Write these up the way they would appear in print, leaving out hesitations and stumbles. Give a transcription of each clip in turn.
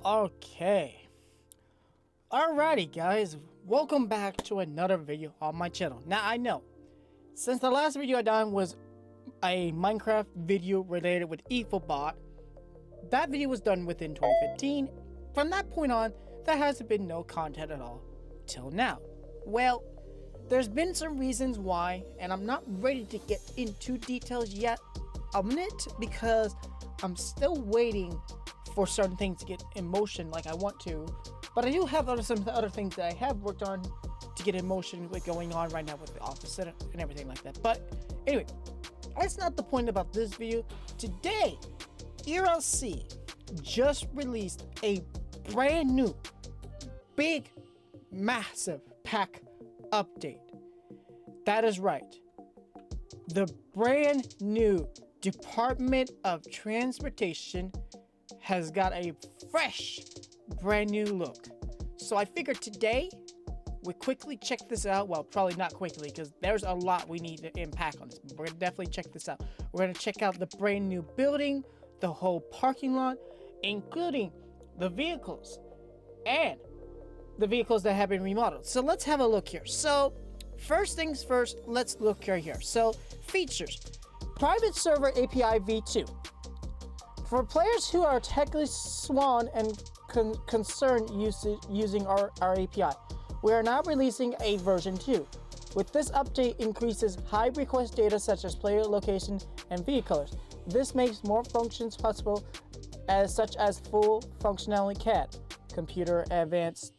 Okay. Alrighty guys, welcome back to another video on my channel. Now I know, since the last video I done was a Minecraft video related with EvilBot, that video was done within 2015. From that point on, there hasn't been no content at all till now. Well, there's been some reasons why, and I'm not ready to get into details yet on it because I'm still waiting for certain things to get in motion like I want to. But I do have some other things that I have worked on to get in motion with going on right now with the office and everything like that. But anyway, that's not the point about this video. Today, ERC just released a brand new, big, massive pack update. That is right. The brand new Department of Transportation has got a fresh, brand new look. So I figured today we quickly check this out. Well, probably not quickly because there's a lot we need to unpack on this. But we're gonna definitely check this out. We're gonna check out the brand new building, the whole parking lot, including the vehicles and the vehicles that have been remodeled. So let's have a look here. So first things first, let's look right here. So features: private server API v2. For players who are technically swan and concerned using our API, we are now releasing a version 2. With this update increases high request data such as player location and vehicles. This makes more functions possible such as full functionality CAD, computer advanced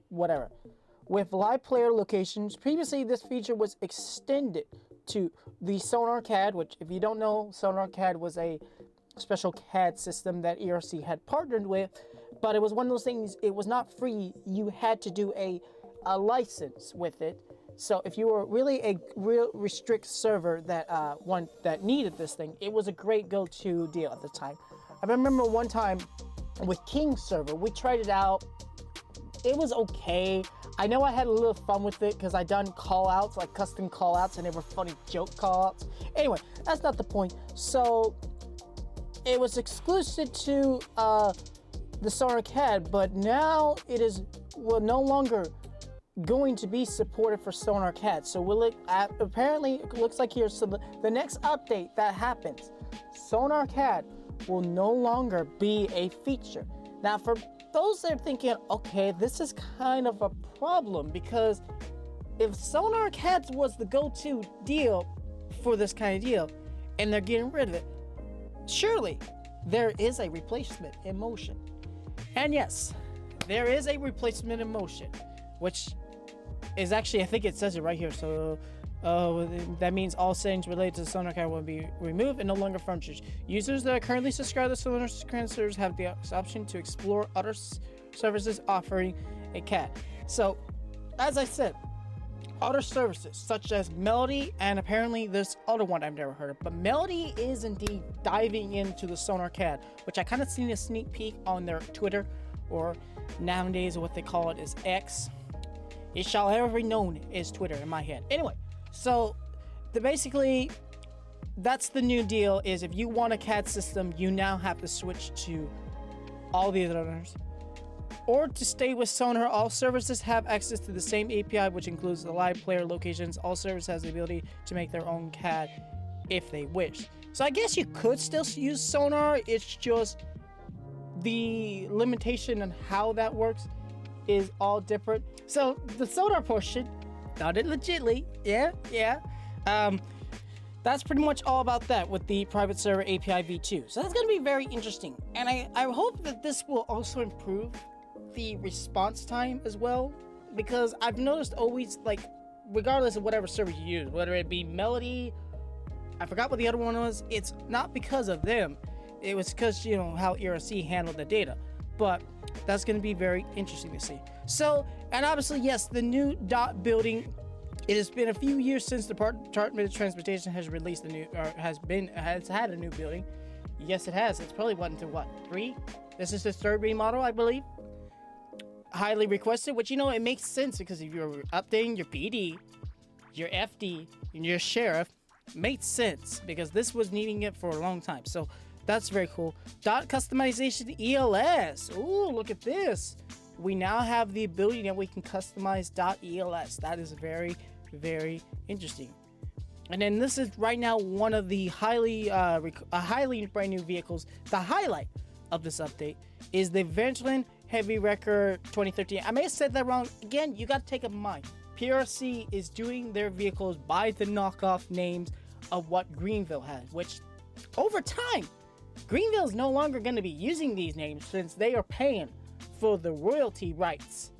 whatever. With live player locations, previously this feature was extended to the Sonar CAD, which if you don't know, Sonar CAD was a special CAD system that ERC had partnered with, but it was one of those things, it was not free. You had to do a license with it. So if you were really a real restrict server that needed this thing, it was a great go-to deal at the time. I remember one time with King server, we tried it out. It was okay. I know I had a little fun with it because I done call-outs, like custom call-outs, and they were funny joke call-outs. Anyway, that's not the point. So it was exclusive to the Sonar CAD, but now it is no longer going to be supported for Sonar CAD. So will it apparently it looks like here. So the next update that happens, Sonar CAD will no longer be a feature. Now for those that are thinking, okay, this is kind of a problem because if Sonar CAD was the go-to deal for this kind of deal and they're getting rid of it, surely there is a replacement in motion. And yes, there is a replacement in motion, which is actually, I think it says it right here. So that means all settings related to the Sonar CAD will be removed and no longer functions. Users that are currently subscribed to Sonar CAD servers have the option to explore other services offering a CAD. So as I said, other services such as Melody, and apparently this other one I've never heard of, but Melody is indeed diving into the Sonar CAD, which I kind of seen a sneak peek on their Twitter, or nowadays what they call it is X. It shall ever be known as Twitter in my head. Anyway, so basically that's the new deal, is if you want a CAD system, you now have to switch to all the others. Or to stay with Sonar, all services have access to the same API, which includes the live player locations. All services has the ability to make their own CAD if they wish. So I guess you could still use Sonar. It's just the limitation on how that works is all different. So the Sonar portion, done it legitly. Yeah. That's pretty much all about that with the private server API v2. So that's going to be very interesting. And I hope that this will also improve the response time as well, because I've noticed always, like, regardless of whatever server you use, whether it be Melody, I forgot what the other one was, it's not because of them, it was because, you know, how ERC handled the data. But that's going to be very interesting to see. So, and obviously, yes, the new dot building, it has been a few years since the Department of Transportation has released the new, or has had a new building. Yes, it has. It's probably went into what, 3? This is the 3rd remodel, I believe. Highly requested, which, you know, it makes sense because if you're updating your PD, your FD, and your sheriff, makes sense because this was needing it for a long time. So That's very cool. Dot customization ELS. Ooh, look at this. We now have the ability that we can customize dot ELS. That is very, very interesting. And then this is right now one of the highly brand new vehicles. The highlight of this update is the Ventolin Heavy Wrecker 2013. I may have said that wrong. Again, you got to take in mind, PRC is doing their vehicles by the knockoff names of what Greenville had, which over time, Greenville is no longer going to be using these names since they are paying for the royalty rights.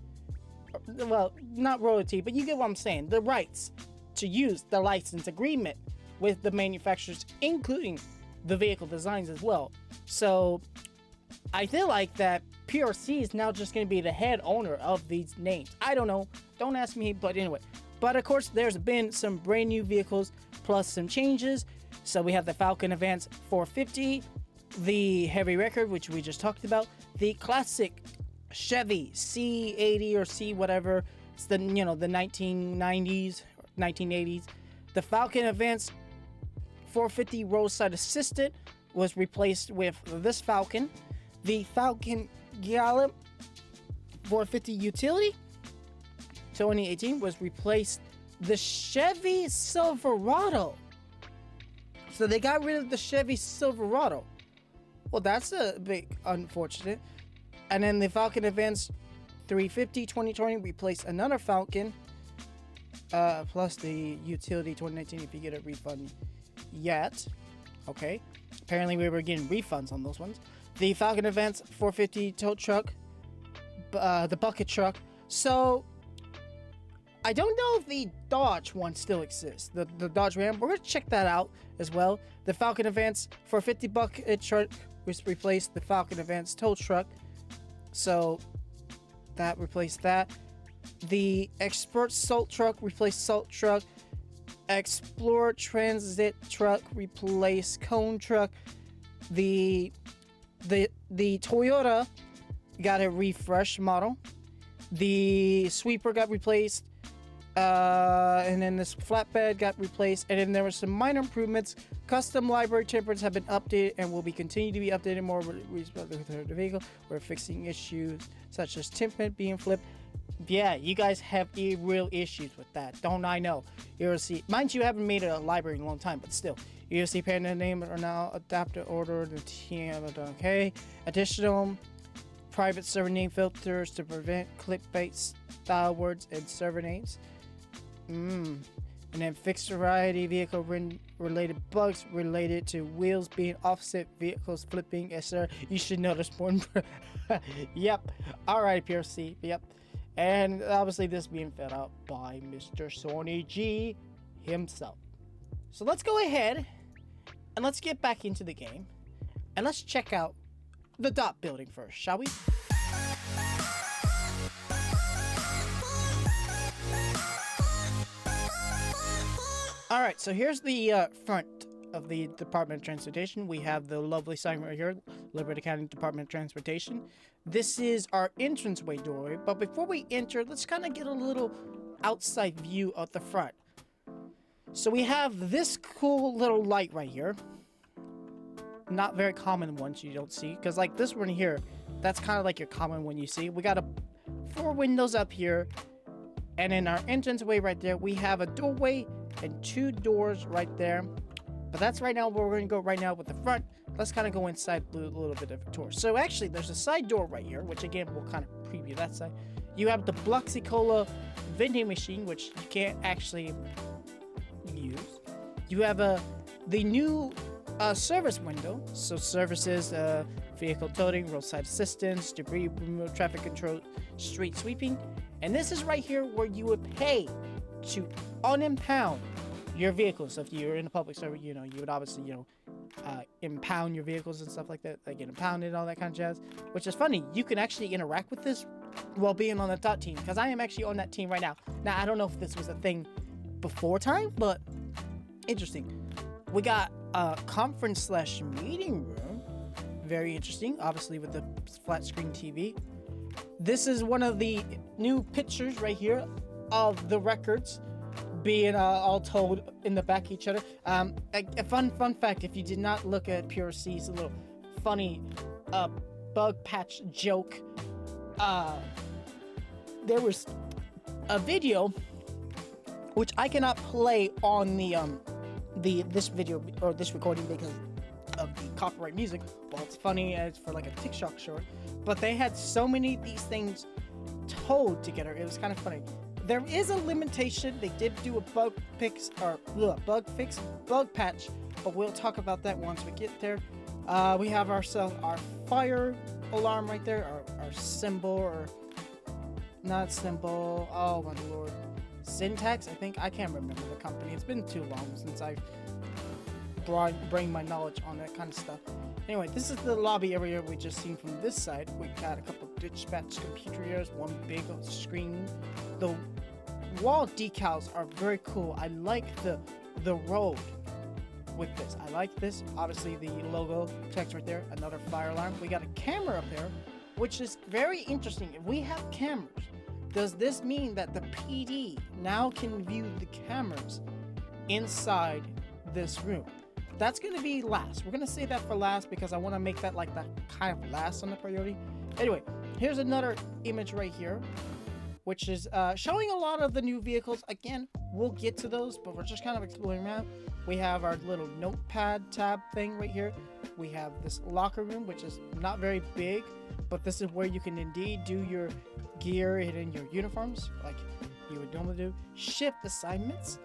Well, not royalty, but you get what I'm saying. The rights to use the license agreement with the manufacturers, including the vehicle designs as well. So I feel like that PRC is now just going to be the head owner of these names. I don't know. Don't ask me, but anyway. But of course, there's been some brand new vehicles plus some changes. So we have the Falcon Advance 450, the Heavy Record, which we just talked about, the classic Chevy C80 or C whatever. It's the, you know, the 1990s, 1980s. The Falcon Advance 450 roadside assistant was replaced with this Falcon. The Falcon Gallop 450 utility 2018 was replaced the Chevy Silverado. So they got rid of the Chevy Silverado. Well, that's a bit unfortunate. And then the Falcon Advance 350 2020 replaced another Falcon, plus the utility 2019 if you get a refund yet. Okay. Apparently we were getting refunds on those ones. The Falcon Advance 450 tow truck, the bucket truck. So I don't know if the Dodge one still exists. The Dodge Ram. We're going to check that out as well. The Falcon Advance 450 bucket truck was replaced the Falcon Advance tow truck. So that replaced that. The Expert Salt Truck replaced Salt Truck. Explorer Transit Truck replaced Cone Truck. The Toyota got a refresh model. The Sweeper got replaced. And then this Flatbed got replaced. And then there were some minor improvements. Custom library templates have been updated and will be continued to be updated more with the vehicle. We're fixing issues such as template being flipped. Yeah, you guys have real issues with that. Don't I know? You'll see. Mind you, haven't made a library in a long time, but still. You'll see parent name are now adapted order. The TM, okay. Additional private server name filters to prevent clickbait style words and server names. And then fixed variety vehicle related bugs related to wheels being offset, vehicles flipping, etc. You should know this one. Yep. Alright, PRC. Yep. And obviously this being fed out by Mr. Sony G himself. So let's go ahead and let's get back into the game. And let's check out the dot building first, shall we? Alright, so here's the front of the Department of Transportation. We have the lovely sign right here, Liberty County Department of Transportation. This is our entranceway doorway, but before we enter, let's kind of get a little outside view of the front. So we have this cool little light right here. Not very common ones you don't see, because like this one here, that's kind of like your common one you see. We got 4 windows up here, and in our entranceway right there, we have a doorway and 2 doors right there. But that's right now where we're going to go right now with the front. Let's kind of go inside, do a little bit of a tour. So actually, there's a side door right here, which again, we'll kind of preview that side. You have the Bluxy Cola vending machine, which you can't actually use. You have the new service window. So services, vehicle towing, roadside assistance, debris removal, traffic control, street sweeping. And this is right here where you would pay to unimpound your vehicles. So if you're in a public service, you know, you would obviously, you know, impound your vehicles and stuff like that, like get impounded and all that kind of jazz. Which is funny, you can actually interact with this while being on the dot team, because I am actually on that team right now. Now, I don't know if this was a thing before time, but interesting. We got a conference / meeting room. Very interesting, obviously with the flat screen TV. This is one of the new pictures right here of the records. being all told in the back of each other. A fun fact: if you did not look at Pure C's little funny bug patch joke, there was a video which I cannot play on this video or this recording because of the copyright music. Well, it's funny as for like a TikTok short, but they had so many of these things told together. It was kind of funny. There is a limitation. They did do a bug patch, but we'll talk about that once we get there. We have ourselves our fire alarm right there, our symbol, or not symbol. Oh my lord, Syntax. I think I can't remember the company. It's been too long since I've bring my knowledge on that kind of stuff. Anyway, this is the lobby area we just seen from this side. We got a couple dispatch computer areas, one big screen. The wall decals are very cool. I like the road with this. I like this. Obviously, the logo text right there. Another fire alarm. We got a camera up there, which is very interesting. If we have cameras, does this mean that the PD now can view the cameras inside this room? That's going to be last. We're going to say that for last because I want to make that like the kind of last on the priority. Anyway, here's another image right here, which is showing a lot of the new vehicles. Again, we'll get to those, but we're just kind of exploring around. We have our little notepad tab thing right here. We have this locker room, which is not very big, but this is where you can indeed do your gear and in your uniforms, like you would normally do. Shift assignments.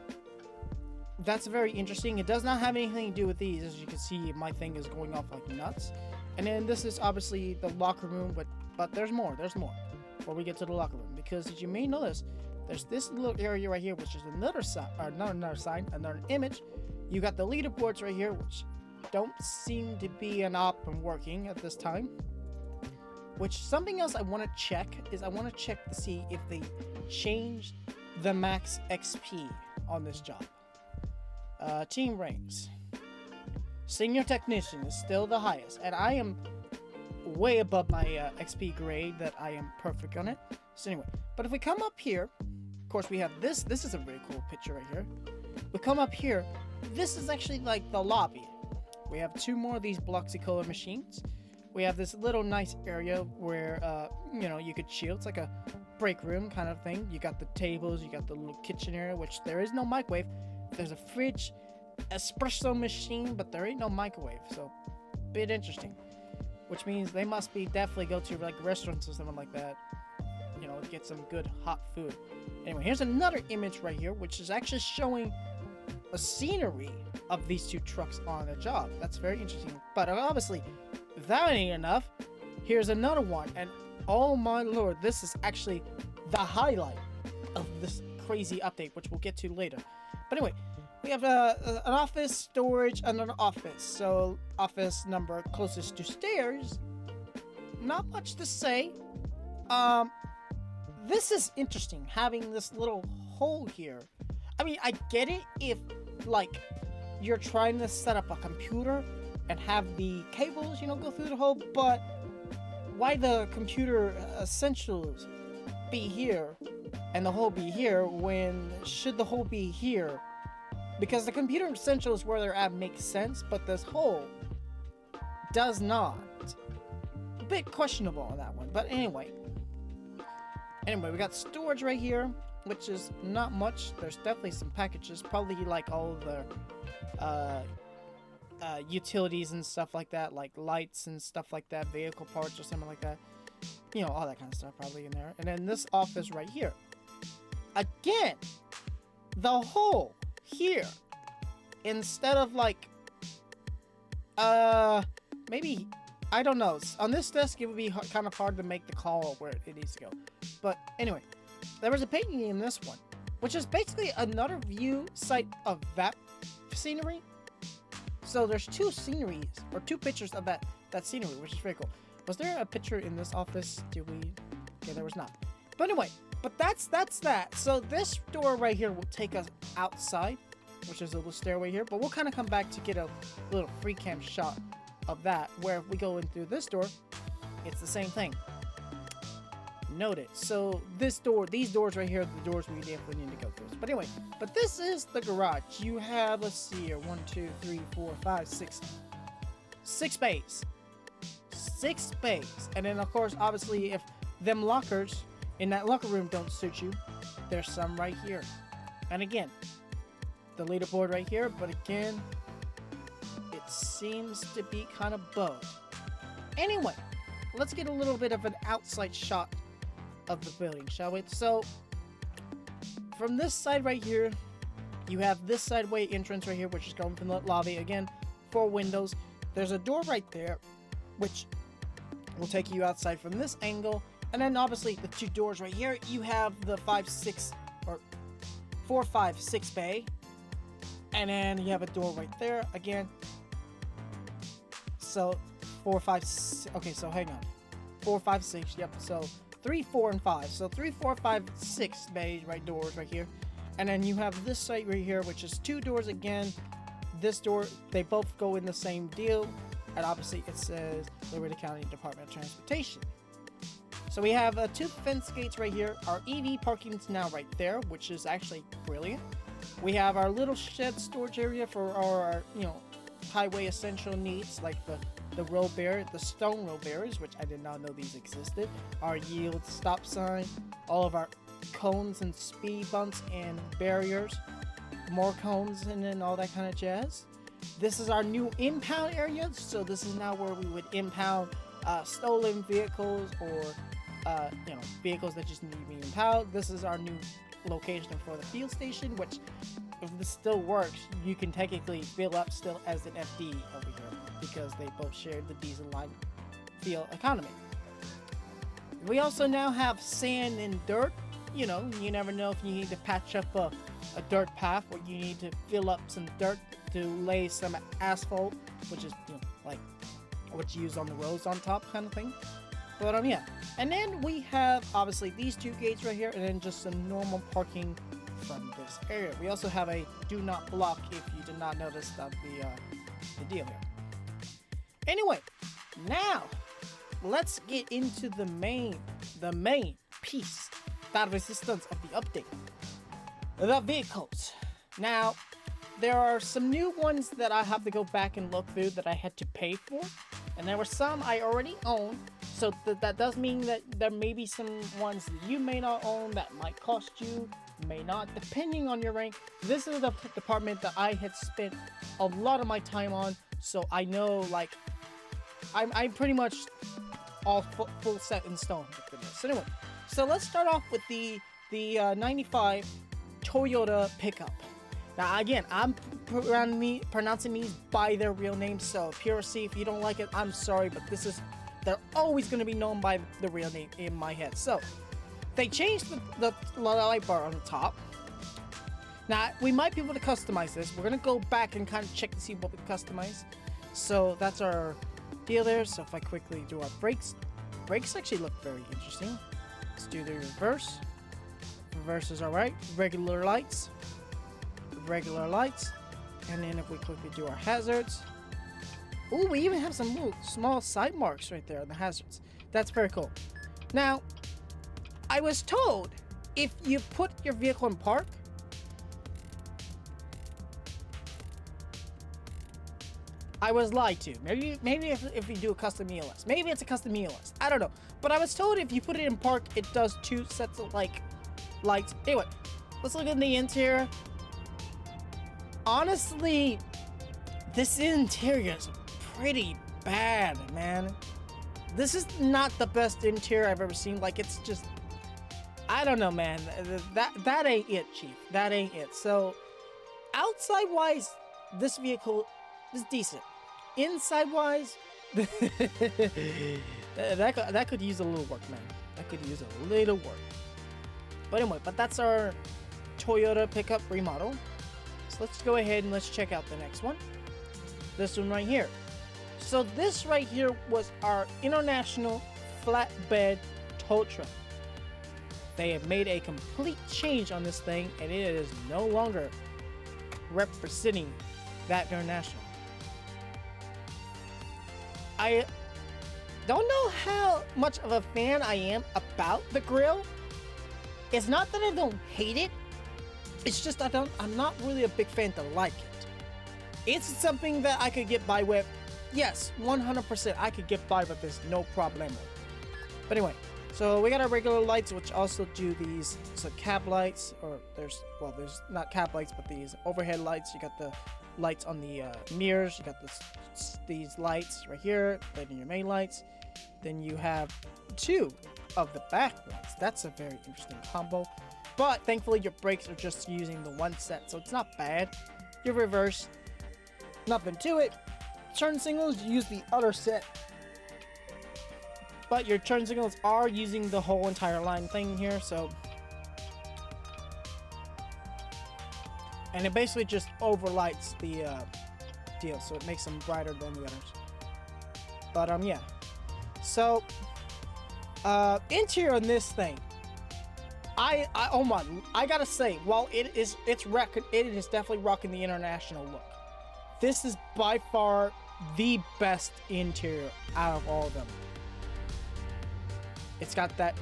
That's very interesting. It does not have anything to do with these. As you can see, my thing is going off like nuts. And then this is obviously the locker room, but there's more. There's more before we get to the locker room, because as you may notice, there's this little area right here, which is another sign, or not another sign, another image. You got the leaderboards right here, which don't seem to be an op and working at this time. Which something else I want to check is I want to check to see if they changed the max XP on this job. Team ranks. Senior technician is still the highest, and I am way above my XP grade that I am perfect on it. So anyway, but if we come up here, of course we have this. This is a very cool picture right here. We come up here. This is actually like the lobby. We have two more of these Bloxycolor machines. We have this little nice area where you know, you could chill. It's like a break room kind of thing. You got the tables. You got the little kitchen area, which there is no microwave. There's a fridge, espresso machine, but there ain't no microwave, so bit interesting. Which means they must be definitely go to like restaurants or something like that, you know, get some good hot food. Anyway, here's another image right here, which is actually showing a scenery of these two trucks on a job. That's very interesting. But obviously, if that ain't enough, here's another one, and oh my lord, this is actually the highlight of this crazy update, which we'll get to later. But anyway, we have an office, storage, and an office. So office number closest to stairs. Not much to say. This is interesting, having this little hole here. I mean, I get it if, like, you're trying to set up a computer and have the cables, you know, go through the hole, but why the computer essentials be here and the hole be here when should the hole be here? Because the computer essentials where they're at makes sense, but this hole does not. A bit questionable on that one, but anyway. Anyway, we got storage right here, which is not much. There's definitely some packages, probably like all the utilities and stuff like that, like lights and stuff like that, vehicle parts or something like that. You know, all that kind of stuff probably in there. And then this office right here. Again, the hole here, instead of like, maybe, I don't know. On this desk, it would be kind of hard to make the call where it needs to go. But anyway, there was a painting in this one, which is basically another view site of that scenery. So there's two sceneries, or two pictures of that scenery, which is very cool. Was there a picture in this office? Did we? Yeah, there was not. But anyway, but that's that. So this door right here will take us outside, which is a little stairway here. But we'll kind of come back to get a little free cam shot of that, where if we go in through this door, it's the same thing. Noted. So these doors right here are the doors we definitely need to go through. But anyway, but this is the garage. You have, let's see here, 1, 2, 3, 4, 5, 6 bays. 6 bays. And then of course, obviously, if them lockers in that locker room don't suit you, there's some right here. And again, the leaderboard right here, but again, it seems to be kind of bugged. Anyway, let's get a little bit of an outside shot of the building, shall we? So, from this side right here, you have this sideway entrance right here, which is going from the lobby. Again, 4 windows. There's a door right there, which will take you outside from this angle. And then obviously the 2 doors right here, you have the 5, 6, or 4, 5, 6 bay. And then you have a door right there again. So 4, 5, 6, okay, so hang on. 4, 5, 6, yep. So 3, 4, and 5. So 3, 4, 5, 6 bay right doors right here. And then you have this site right here, which is 2 doors again. This door, they both go in the same deal. And obviously it says Liberty County Department of Transportation. So we have 2 fence gates right here. Our EV parking is now right there, which is actually brilliant. We have our little shed storage area for our, highway essential needs, like the road barrier, the stone road barriers, which I did not know these existed. Our yield stop sign, all of our cones and speed bumps and barriers, more cones and then all that kind of jazz. This is our new impound area, so this is now where we would impound stolen vehicles or vehicles that just need to be impounded. This is our new location for the fuel station, which if this still works, you can technically fill up still as an FD over here because they both share the diesel line fuel economy. We also now have sand and dirt. You never know if you need to patch up a dirt path or you need to fill up some dirt to lay some asphalt, which is like what you use on the roads on top kind of thing. But yeah, and then we have obviously these 2 gates right here, and then just some normal parking from this area. We also have a do not block if you did not notice that the deal here. Anyway, now let's get into the main piece, that resistance of the update. The vehicles. Now, there are some new ones that I have to go back and look through that I had to pay for, and there were some I already own. So that does mean that there may be some ones that you may not own that might cost you, may not, depending on your rank. This is the department that I had spent a lot of my time on, so I know, like, I'm pretty much all full set in stone for this. So anyway, so let's start off with the 95 Toyota pickup. Now again, I'm pronouncing these by their real names, so PRC, if you don't like it, I'm sorry, but they're always going to be known by the real name in my head. So they changed the light bar on the top. Now we might be able to customize this. We're going to go back and kind of check to see what we customize. So that's our deal there. So if I quickly do our brakes actually look very interesting. Let's do the reverse. Reverse is all right. Regular lights, and then if we quickly do our hazards. Ooh, we even have some little small side marks right there on the hazards. That's very cool. Now, I was told if you put your vehicle in park, I was lied to. Maybe if you do a custom ELS. Maybe it's a custom ELS. I don't know. But I was told if you put it in park, it does 2 sets of lights. Anyway, let's look at the interior. Honestly, this interior is pretty bad, man. This is not the best interior I've ever seen. Like, it's just, I don't know, man. That ain't it, Chief. That ain't it. So, outside wise, this vehicle is decent. Inside wise, that could use a little work, man. That could use a little work. But anyway, that's our Toyota pickup remodel. So let's go ahead and let's check out the next one. This one right here. So this right here was our international flatbed tow truck. They have made a complete change on this thing, and it is no longer representing that international. Don't know how much of a fan I am about the grill. It's not that I don't hate it. It's just I'm not really a big fan to like it. It's something that I could get by with. Yes, 100% I could get by with this, no problemo. But anyway, so we got our regular lights, which also do these cab lights, or there's not cab lights, but these overhead lights. You got the lights on the mirrors. You got these lights right here, then your main lights. Then you have 2 of the back ones. That's a very interesting combo. But thankfully your brakes are just using the one set, so it's not bad. Your reverse, nothing to it. Turn signals, you use the other set. But your turn signals are using the whole entire line thing here, so. And it basically just overlights the deal, so it makes them brighter than the others. But yeah. So interior on this thing, I gotta say, while it is definitely rocking the international look. This is by far the best interior out of all of them. It's got that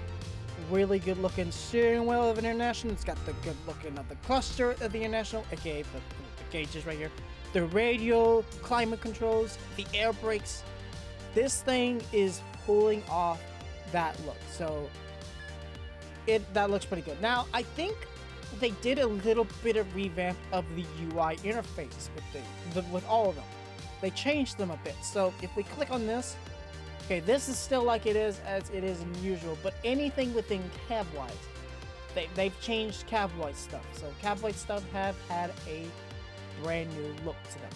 really good looking steering wheel of an International. It's got the good looking of the cluster of the International, aka the gauges right here. The radio, climate controls, the air brakes. This thing is pulling off that look. So that looks pretty good. Now I think they did a little bit of revamp of the UI interface with all of them. They changed them a bit. So if we click on this, okay, this is still like it is as it is in usual, but anything within cab-wise, they've changed cab-wise stuff. So cab-wise stuff have had a brand new look to them.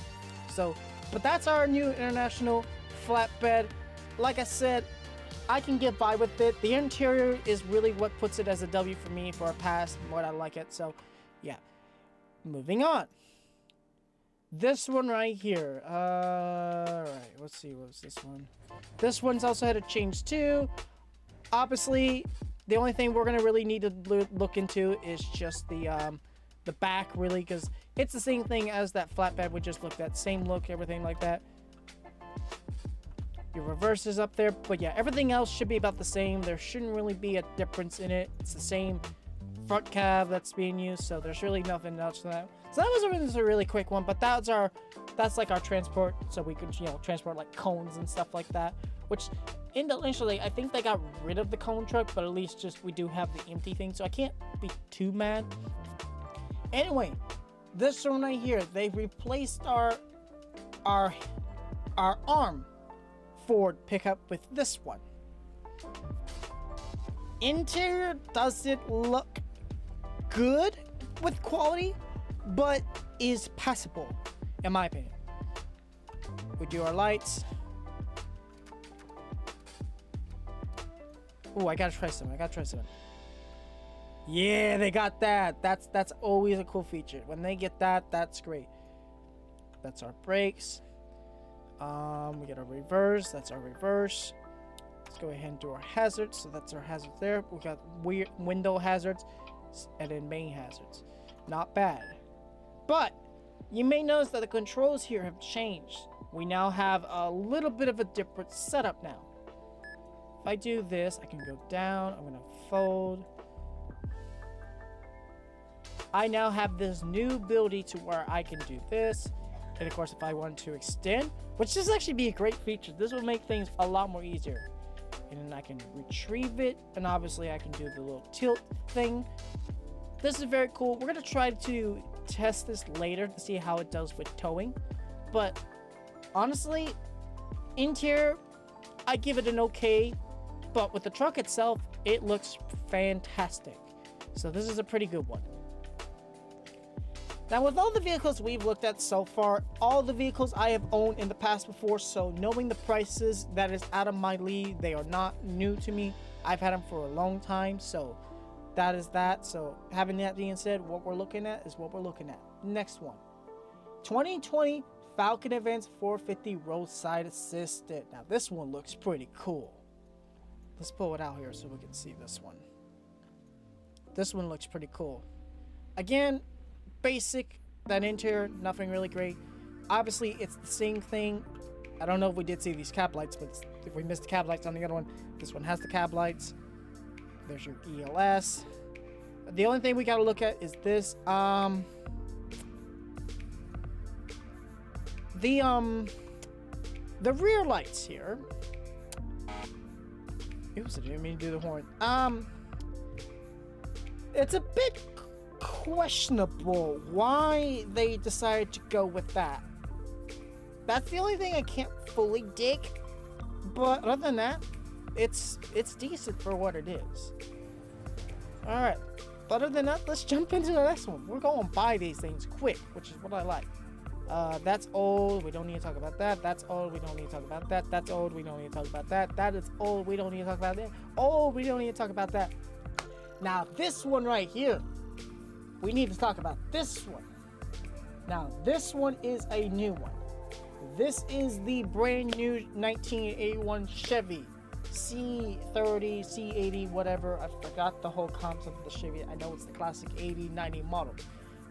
So, but that's our new International Flatbed. Like I said, I can get by with it. The interior is really what puts it as a W for me for a pass, what I like it. So, yeah. Moving on. This one right here. Alright, let's see, what was this one? This one's also had a change too. Obviously, the only thing we're gonna really need to look into is just the back, really, because it's the same thing as that flatbed we just looked at. Same look, everything like that. Your reverse is up there, but yeah, everything else should be about the same. There shouldn't really be a difference in it. It's the same front cab that's being used, so there's really nothing else to that. So that was a really quick one, but that's like our transport, so we could, transport like cones and stuff like that, which initially I think they got rid of the cone truck, but at least just we do have the empty thing, so I can't be too mad. Anyway, this one right here, they replaced our arm Ford pickup with this one. Interior doesn't look good with quality, but is passable in my opinion. We do our lights. Oh, I gotta try some. Yeah, they got that. That's always a cool feature. When they get that, that's great. That's our brakes. We get our reverse. That's our reverse. Let's go ahead and do our hazards. So that's our hazards there. We got weird window hazards and then main hazards. Not bad. But you may notice that the controls here have changed. We now have a little bit of a different setup now. If I do this, I can go down. I'm gonna fold. I now have this new ability to where I can do this. And of course, if I want to extend, which this actually be a great feature, this will make things a lot more easier. And then I can retrieve it, and obviously I can do the little tilt thing. This is very cool. We're gonna try to test this later to see how it does with towing. But honestly, interior, I give it an okay. But with the truck itself, it looks fantastic. So this is a pretty good one. Now, with all the vehicles we've looked at so far, all the vehicles I have owned in the past before, so knowing the prices, that is out of my league. They are not new to me. I've had them for a long time, so that is that. So having that being said, what we're looking at is what we're looking at. Next one. 2020 Falcon Advance 450 Roadside Assistant. Now, this one looks pretty cool. Let's pull it out here so we can see this one. This one looks pretty cool. Again, basic, that interior, nothing really great. Obviously, it's the same thing I don't know if we did see these cap lights, but if we missed the cap lights on the other one, this one has the cap lights. There's your ELS. The only thing we gotta look at is this. The rear lights here. Oops, I didn't mean to do the horn. It's a bit questionable why they decided to go with that. That's the only thing I can't fully dig. But other than that, it's decent for what it is. Alright. Other than that, let's jump into the next one. We're going to buy these things quick, which is what I like. That's old. We don't need to talk about that. That's old. We don't need to talk about that. That's old. We don't need to talk about that. That is old. We don't need to talk about that. Old. We don't need to talk about that. Now, this one right here. We need to talk about this one. Now, this one is a new one. This is the brand new 1981 Chevy C30, C80, whatever. I forgot the whole concept of the Chevy. I know it's the classic 80, 90 model.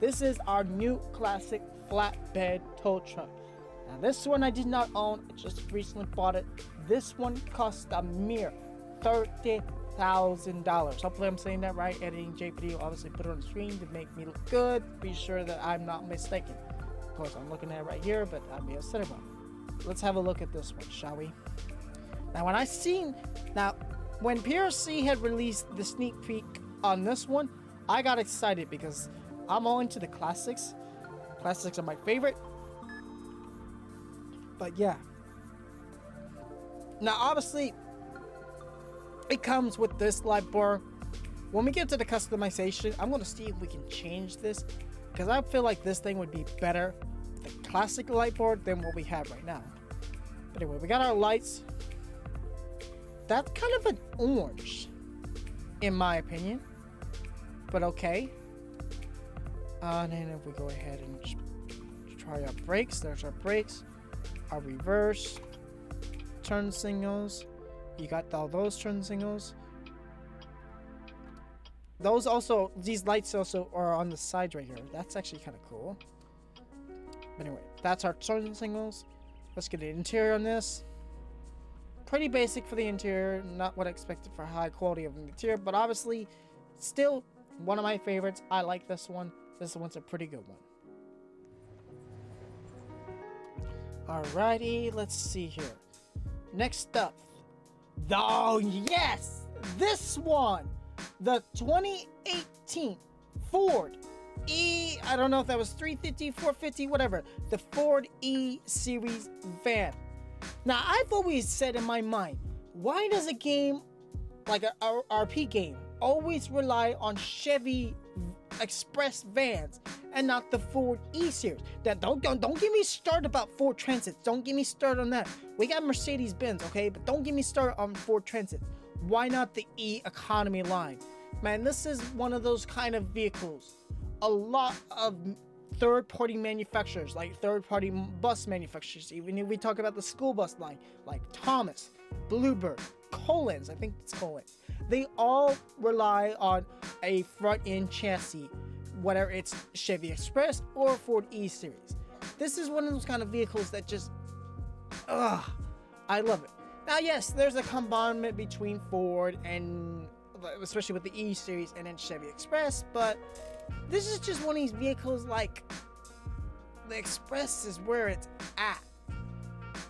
This is our new classic flatbed tow truck. Now this one I did not own. I just recently bought it. This one cost a mere $30,000. Hopefully I'm saying that right. Editing Jpd will obviously put it on the screen to make me look good. Be sure that I'm not mistaken. Of course I'm looking at it right here, but I may have said it wrong. Let's have a look at this one, shall we? Now when PRC had released the sneak peek on this one, I got excited because I'm all into the classics. Classics are my favorite. But yeah. Now obviously, it comes with this light bar. When we get to the customization, I'm going to see if we can change this. Because I feel like this thing would be better with the classic light bar than what we have right now. But anyway, we got our lights. That's kind of an orange, in my opinion. But okay. And then if we go ahead and just try our brakes, there's our brakes, our reverse, turn signals. You got all those turn signals. Those also, these lights also are on the sides right here. That's actually kind of cool. But anyway, that's our turn signals. Let's get the interior on this. Pretty basic for the interior, not what I expected for high quality of the interior, but obviously still one of my favorites. I like this one. This one's a pretty good one. Alrighty, let's see here. Next up. Oh yes! This one! The 2018 Ford I don't know if that was 350, 450, whatever. The Ford E Series van. Now, I've always said in my mind, why does a game like a RP game always rely on Chevy Express vans and not the Ford E Series? That don't get me started about Ford Transits. Don't get me started on that. We got Mercedes Benz, okay, but don't get me started on Ford Transits. Why not the E Economy line? Man, this is one of those kind of vehicles. A lot of third-party manufacturers, like third-party bus manufacturers, even if we talk about the school bus line, like Thomas, Bluebird, Collins, I think it's Collins, they all rely on a front-end chassis, whether it's Chevy Express or Ford E-Series. This is one of those kind of vehicles that just, I love it. Now, yes, there's a combination between Ford and, especially with the E-Series and then Chevy Express, but this is just one of these vehicles, like, the Express is where it's at.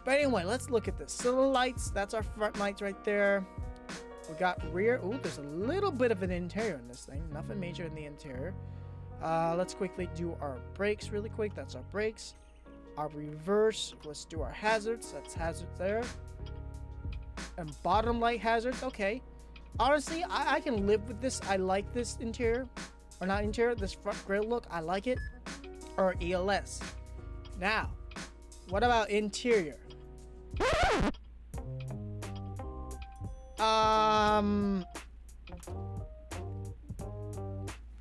But anyway, let's look at this. So the lights, that's our front lights right there. We got rear. Ooh, there's a little bit of an interior in this thing. Nothing major in the interior. Let's quickly do our brakes really quick. That's our brakes. Our reverse. Let's do our hazards. That's hazards there. And bottom light hazards. Okay. Honestly, I can live with this. I like this interior. Or not interior, this front grille look. I like it. Or ELS. Now, what about interior?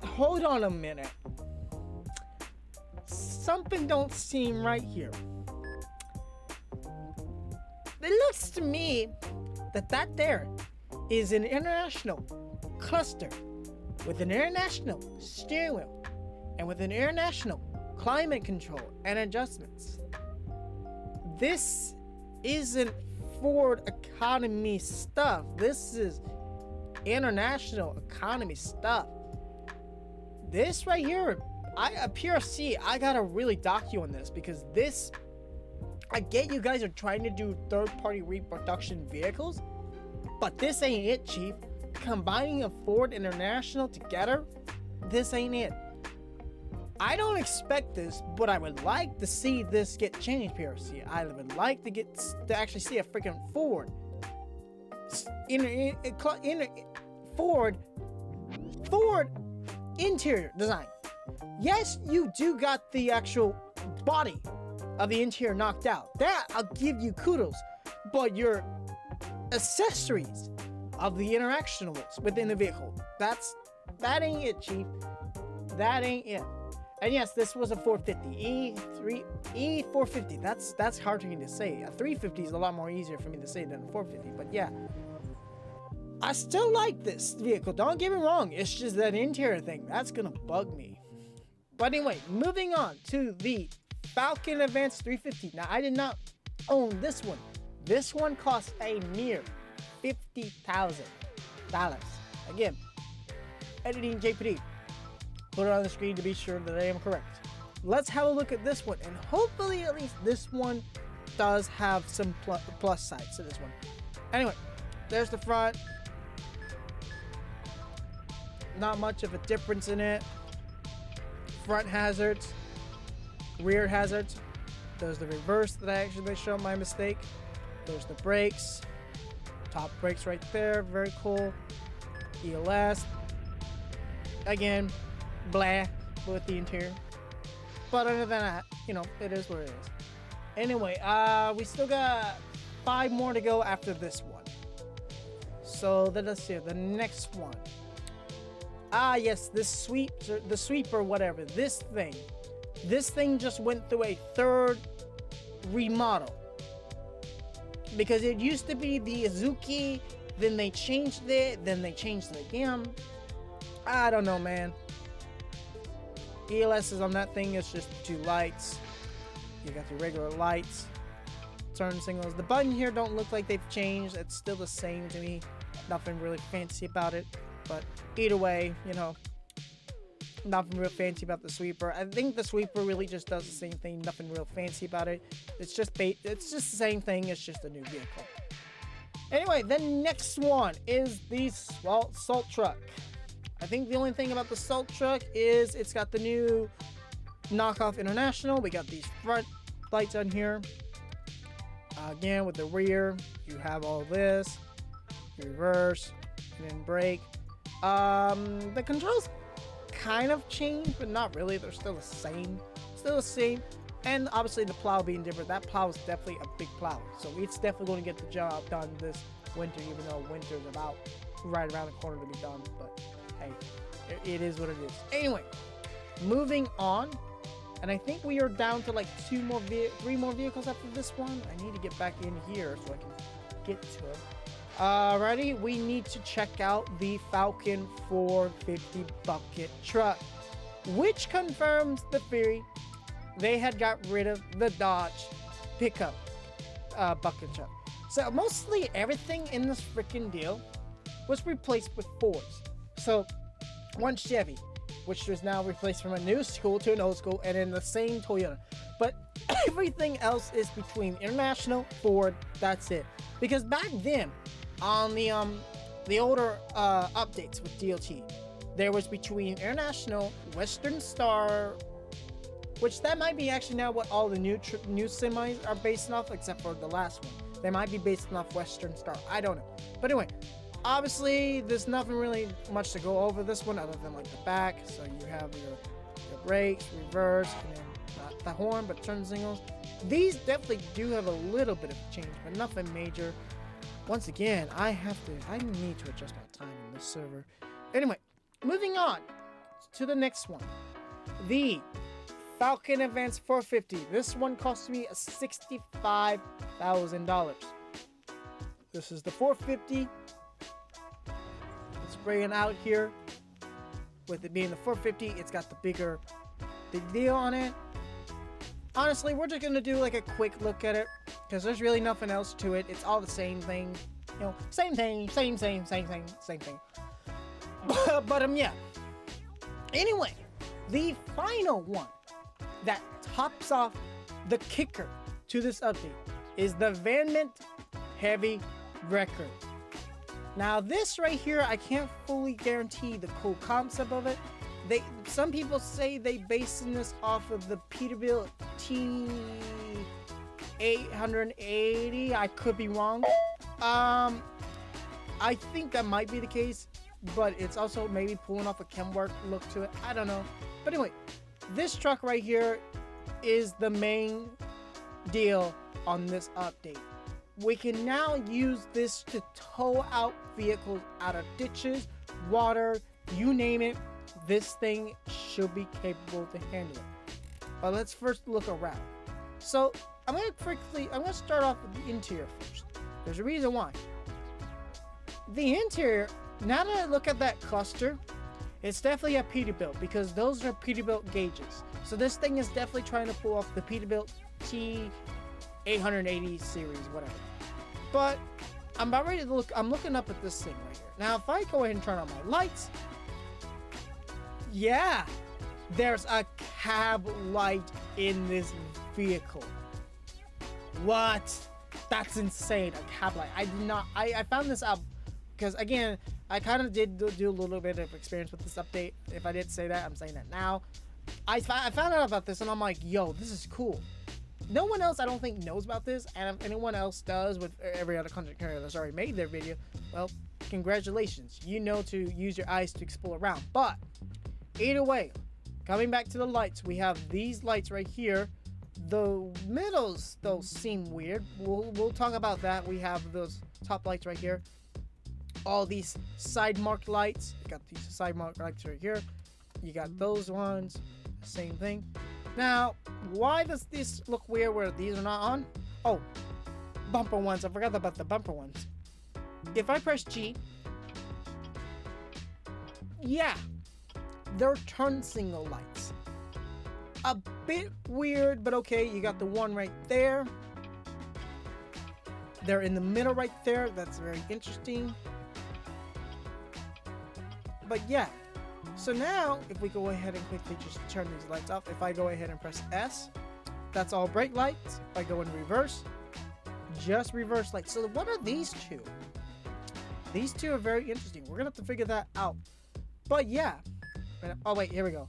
Hold on a minute. Something don't seem right here. It looks to me that there is an international cluster with an international steering wheel and with an international climate control and adjustments. This isn't Ford economy stuff. This is international economy stuff. This right here, a PRC, I gotta really dock you on this, because this, I get you guys are trying to do third-party reproduction vehicles, but this ain't it, Chief. Combining a Ford International together, this ain't it. I don't expect this, but I would like to see this get changed, PRC. I would like to actually see a freaking Ford Ford interior design. Yes, you do got the actual body of the interior knocked out. That I'll give you kudos. But your accessories of the interactionables within the vehicle, that ain't it, Chief. That ain't it. And yes, this was a 450 E450. That's hard for me to say. A 350 is a lot more easier for me to say than a 450. But yeah, I still like this vehicle. Don't get me wrong. It's just that interior thing that's gonna bug me. But anyway, moving on to the Falcon Advance 350. Now, I did not own this one. This one cost a mere $50,000. Again, editing JPD. Put it on the screen to be sure that I am correct. Let's have a look at this one, and hopefully at least this one does have some plus sides to this one. Anyway, there's the front. Not much of a difference in it. Front hazards, rear hazards. There's the reverse that I actually showed my mistake. There's the brakes. Top brakes right there, very cool. ELS. Again, blah with the interior. But other than that, you know, it is what it is. Anyway, we still got 5 more to go after this one. So let's see, the next one. Yes, the sweeper, whatever. This thing just went through a 3rd remodel. Because it used to be the Azuki, then they changed it, then they changed it again. I don't know, man. ELS is on that thing, it's just 2 lights. You got the regular lights. Turn signals. The button here don't look like they've changed. It's still the same to me. Nothing really fancy about it. But either way, you know, nothing real fancy about the sweeper. I think the sweeper really just does the same thing. Nothing real fancy about it. It's just the same thing. It's just a new vehicle. Anyway, the next one is the salt truck. I think the only thing about the salt truck is it's got the new knockoff International. We got these front lights on here. Again, with the rear, you have all this. Reverse, and then brake. The controls kind of changed, but not really. They're still the same. And obviously the plow being different. That plow is definitely a big plow. So it's definitely going to get the job done this winter, even though winter's about right around the corner to be done. But hey, it is what it is. Anyway, moving on. And I think we are down to like 3 more vehicles after this one. I need to get back in here so I can get to it. Alrighty, we need to check out the Falcon 450 bucket truck, which confirms the theory they had got rid of the Dodge pickup bucket truck. So mostly everything in this freaking deal was replaced with Fords. So one Chevy, which was now replaced from a new school to an old school, and in the same Toyota. But everything else is between International, Ford, that's it. Because back then, on the older updates with DLT, there was between International, Western Star, which that might be actually now what all the new semis are based off, except for the last one. They might be based off Western Star. I don't know. But anyway, obviously there's nothing really much to go over this one other than like the back. So you have your brakes, reverse, and then not the horn, but turn signals. These definitely do have a little bit of change, but nothing major. Once again, I need to adjust my time in this server. Anyway, moving on to the next one. The Falcon Advance 450. This one cost me $65,000. This is the 450. Let's bring it out here. With it being the 450, it's got the big deal on it. Honestly, we're just going to do like a quick look at it. because there's really nothing else to it. It's all the same thing, you know, same thing, same thing. But yeah. Anyway, the final one that tops off the kicker to this update is the Revamped Heavy Record. Now this right here, I can't fully guarantee the cool concept of it. Some people say they basing this off of the Peterbilt T880. I could be wrong. I think that might be the case, but it's also maybe pulling off a Kenworth look to it. I don't know. But anyway, this truck right here is the main deal on this update. We can now use this to tow out vehicles out of ditches, water, you name it. This thing should be capable to handle it. But let's first look around. So I'm gonna start off with the interior first. There's a reason why. The interior, now that I look at that cluster, it's definitely a Peterbilt because those are Peterbilt gauges. So this thing is definitely trying to pull off the Peterbilt T880 series, whatever. But I'm about ready to look. I'm looking up at this thing right here. Now, if I go ahead and turn on my lights, yeah, there's a cab light in this vehicle. What? That's insane. A cab light. I found this out because, again, I kind of did do a little bit of experience with this update. If I did say that, I'm saying that now. I found out about this and I'm like, yo, this is cool. No one else, I don't think, knows about this, and if anyone else does with every other content creator that's already made their video, well, congratulations. You know to use your eyes to explore around. But either way, coming back to the lights, we have these lights right here. The middles, though, seem weird. We'll talk about that. We have those top lights right here. All these side marked lights. You got these side marked lights right here. You got those ones. Same thing. Now, why does this look weird where these are not on? Oh, bumper ones. I forgot about the bumper ones. If I press G, yeah, they're turn signal lights. A bit weird, but okay. You got the one right there. They're in the middle right there. That's very interesting. But yeah. So now, if we go ahead and quickly just turn these lights off, if I go ahead and press S, that's all brake lights. If I go in reverse, just reverse lights. So what are these two? These two are very interesting. We're going to have to figure that out. But yeah. Oh, wait, here we go.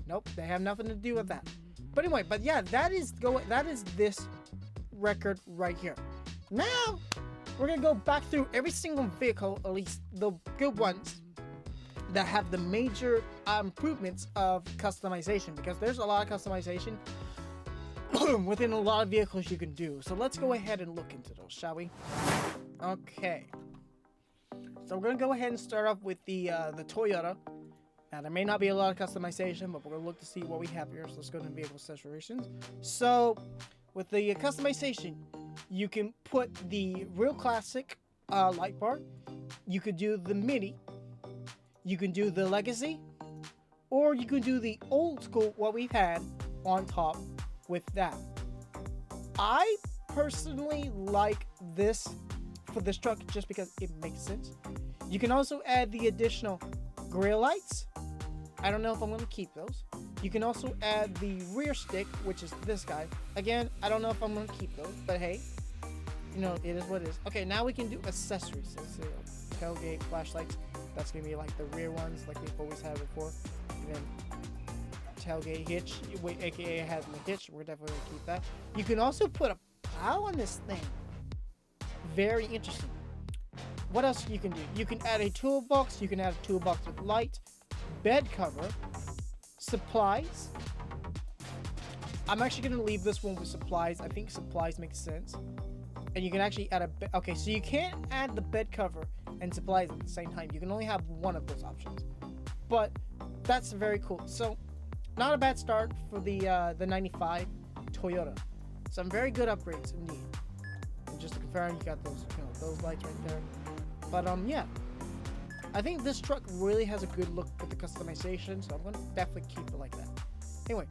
Nope, they have nothing to do with that. But anyway, but yeah, that is this record right here. Now, we're going to go back through every single vehicle, at least the good ones, that have the major improvements of customization, because there's a lot of customization within a lot of vehicles you can do. So let's go ahead and look into those, shall we? Okay. So we're gonna go ahead and start off with the Toyota. Now there may not be a lot of customization, but we're gonna look to see what we have here. So let's go to vehicle accessories. So with the customization, you can put the real classic light bar. You could do the mini. You can do the legacy, or you can do the old school, what we've had on top with that. I personally like this for this truck just because it makes sense. You can also add the additional grille lights. I don't know if I'm going to keep those. You can also add the rear stick, which is this guy. Again, I don't know if I'm going to keep those, but hey, you know, it is what it is. Okay, now we can do accessories. So tailgate, flashlights. That's going to be like the rear ones, like we've always had before. And then tailgate hitch, aka it has the hitch. We're definitely going to keep that. You can also put a plow on this thing. Very interesting. What else you can do? You can add a toolbox. You can add a toolbox with light, bed cover, supplies. I'm actually going to leave this one with supplies. I think supplies makes sense. And you can actually add a bed. Okay, so you can't add the bed cover and supplies at the same time. You can only have one of those options. But that's very cool. So not a bad start for the 95 Toyota. Some very good upgrades indeed. And just to confirm, you got those, you know, those lights right there. But yeah, I think this truck really has a good look with the customization, so I'm gonna definitely keep it like that. Anyway,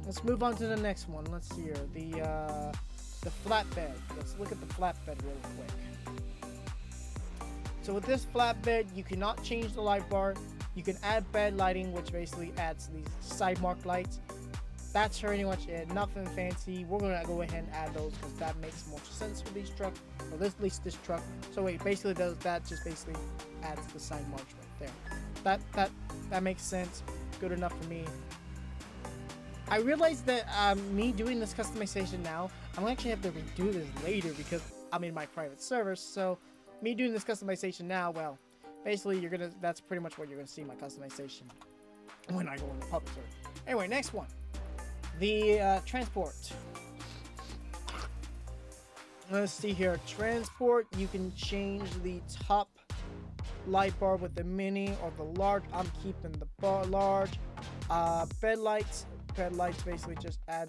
let's move on to the next one. Let's see here. The the flatbed. Let's look at the flatbed real quick. So with this flatbed, you cannot change the light bar. You can add bed lighting, which basically adds these side mark lights. That's pretty much it. Nothing fancy. We're gonna go ahead and add those because that makes more sense for these trucks, or at least this truck. So wait, basically does that just basically adds the side marks right there. That makes sense. Good enough for me. I realized that me doing this customization now, I'm gonna actually have to redo this later because I'm in my private server. So me doing this customization now, well, basically that's pretty much what you're gonna see my customization when I go in the public server. Anyway, next one. The transport. Let's see here. Transport, you can change the top light bar with the mini or the large. I'm keeping the bar large. Bed lights basically just add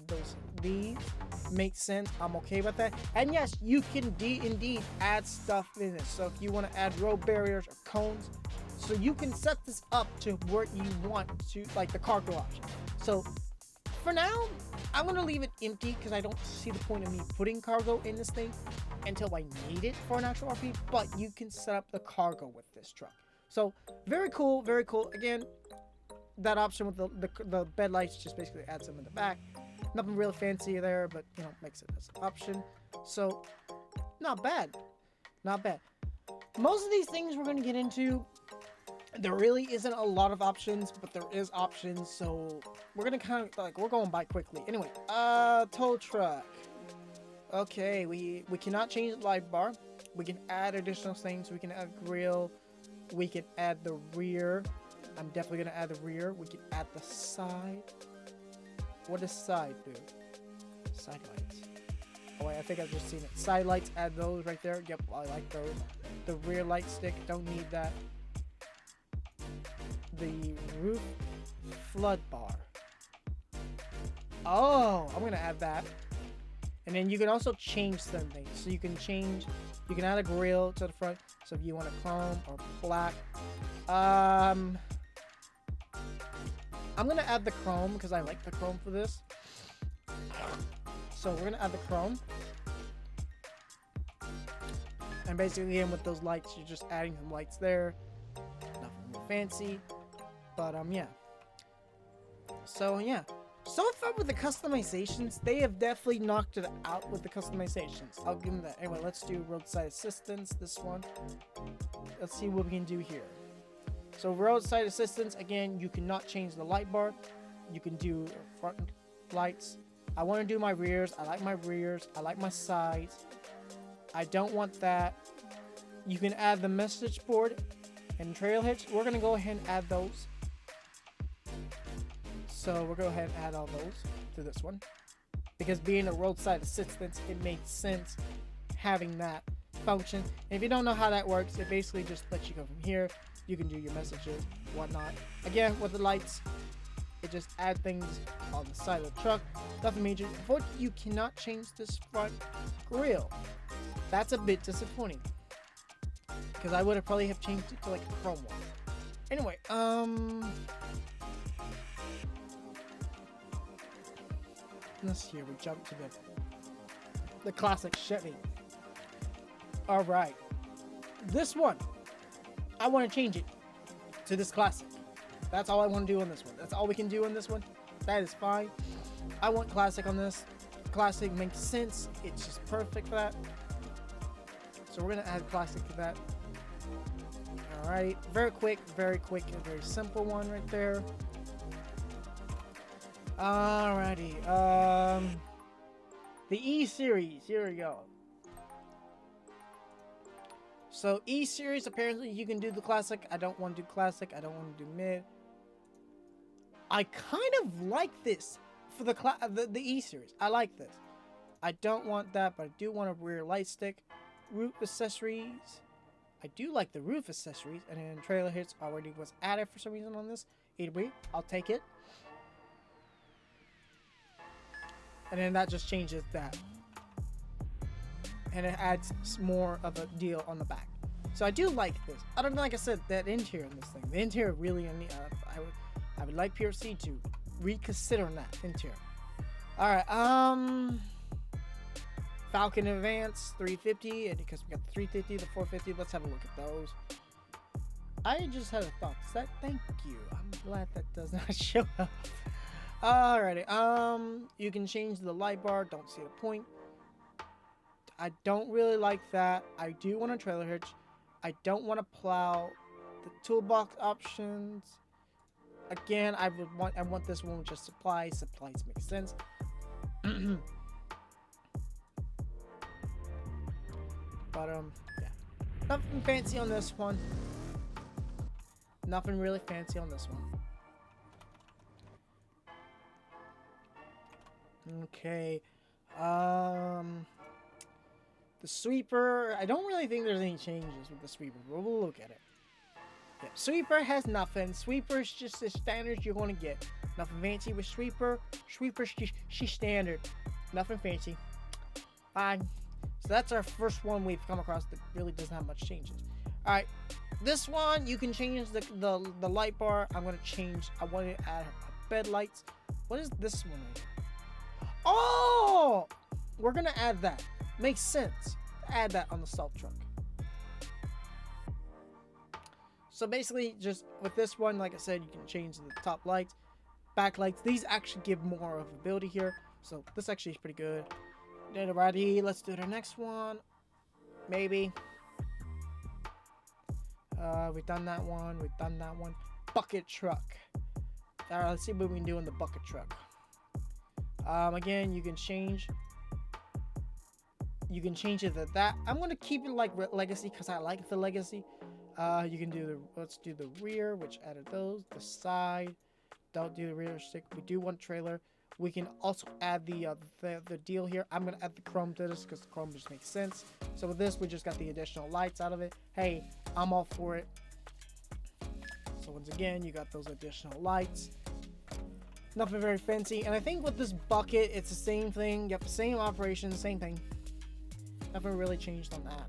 these. Makes sense. I'm okay with that. And yes, you can indeed add stuff in it. So if you want to add road barriers or cones, so you can set this up to where you want to, like the cargo option. So for now, I'm gonna leave it empty because I don't see the point of me putting cargo in this thing until I need it for an actual RP. But you can set up the cargo with this truck. So very cool, very cool. Again, that option with the bed lights just basically adds them in the back. Nothing real fancy there, but you know, makes it as an option. So not bad, not bad. Most of these things we're gonna get into, there really isn't a lot of options, but there is options. So we're gonna kind of like, we're going by quickly. Anyway, tow truck. Okay, we cannot change the light bar. We can add additional things. We can add grill. We can add the rear. I'm definitely gonna add the rear. We can add the side. What does side do? Side lights. Oh wait, I think I've just seen it. Side lights, add those right there. Yep, I like those. The rear light stick, don't need that. The roof flood bar. Oh, I'm gonna add that. And then you can also change some things. So you can add a grill to the front. So if you want a chrome or black. I'm gonna add the chrome because I like the chrome for this. So we're gonna add the chrome. And basically, again, with those lights, you're just adding some lights there. Nothing real fancy. But yeah. So yeah. So far with the customizations, they have definitely knocked it out with the customizations. I'll give them that. Anyway, let's do roadside assistance, this one. Let's see what we can do here. So roadside assistance, again, you cannot change the light bar. You can do front lights. I want to do my rears. I like my rears. I like my sides. I don't want that. You can add the message board and trailheads. We're going to go ahead and add those. So we'll go ahead and add all those to this one. Because being a roadside assistance, it makes sense having that function. And if you don't know how that works, it basically just lets you go from here. You can do your messages, whatnot. Again, with the lights, it just adds things on the side of the truck. Nothing major, but you cannot change this front grille. That's a bit disappointing. Because I would have probably have changed it to like a chrome one. Anyway, let's see here, we jump to the classic Chevy. Alright. This one, I want to change it to this classic. That's all I want to do on this one. That's all we can do on this one. That is fine. I want classic on this. Classic makes sense. It's just perfect for that. So we're going to add classic to that. Alright. Very quick and very simple one right there. Alrighty. The E-Series. Here we go. So E-Series, apparently you can do the classic. I don't want to do classic. I don't want to do mid. I kind of like this for the E-Series. I like this. I don't want that, but I do want a rear light stick. Roof accessories. I do like the roof accessories. And then trailer hits already was added for some reason on this. Either way, I'll take it. And then that just changes that. And it adds more of a deal on the back. So I do like this. I don't know, like I said, that interior in this thing. The interior really, I would like PRC to reconsider that interior. Alright, Falcon Advance 350, and because we got the 350, the 450, let's have a look at those. I just had a thought. Thank you. I'm glad that does not show up. Alrighty. You can change the light bar. Don't see the point. I don't really like that. I do want a trailer hitch. I don't want to plow. The toolbox options. Again, I want this one with just supplies. Supplies make sense. But yeah, nothing fancy on this one. Nothing really fancy on this one. Okay, the sweeper. I don't really think there's any changes with the sweeper, but we'll look at it. Yeah, sweeper has nothing. Sweeper is just the standard you're going to get. Nothing fancy with sweeper. Sweeper's she's standard. Nothing fancy. Fine. So that's our first one we've come across that really doesn't have much changes. All right, this one you can change the light bar. I'm gonna change. I want to add bed lights. What is this one? Oh, we're gonna add that. Makes sense. Add that on the salt truck. So basically, just with this one, like I said, you can change the top lights, back lights. These actually give more of ability here. So this actually is pretty good. Alrighty, let's do the next one. Maybe. We've done that one. We've done that one. Bucket truck. Alright, let's see what we can do in the bucket truck. Again, you can change. You can change it to that. I'm gonna keep it like legacy because I like the legacy. You can do the. Let's do the rear, which added those. The side. Don't do the rear stick. We do want trailer. We can also add the deal here. I'm going to add the chrome to this because the chrome just makes sense. So with this, we just got the additional lights out of it. Hey, I'm all for it. So once again, you got those additional lights. Nothing very fancy. And I think with this bucket, it's the same thing. You have the same operation, same thing. Nothing really changed on that.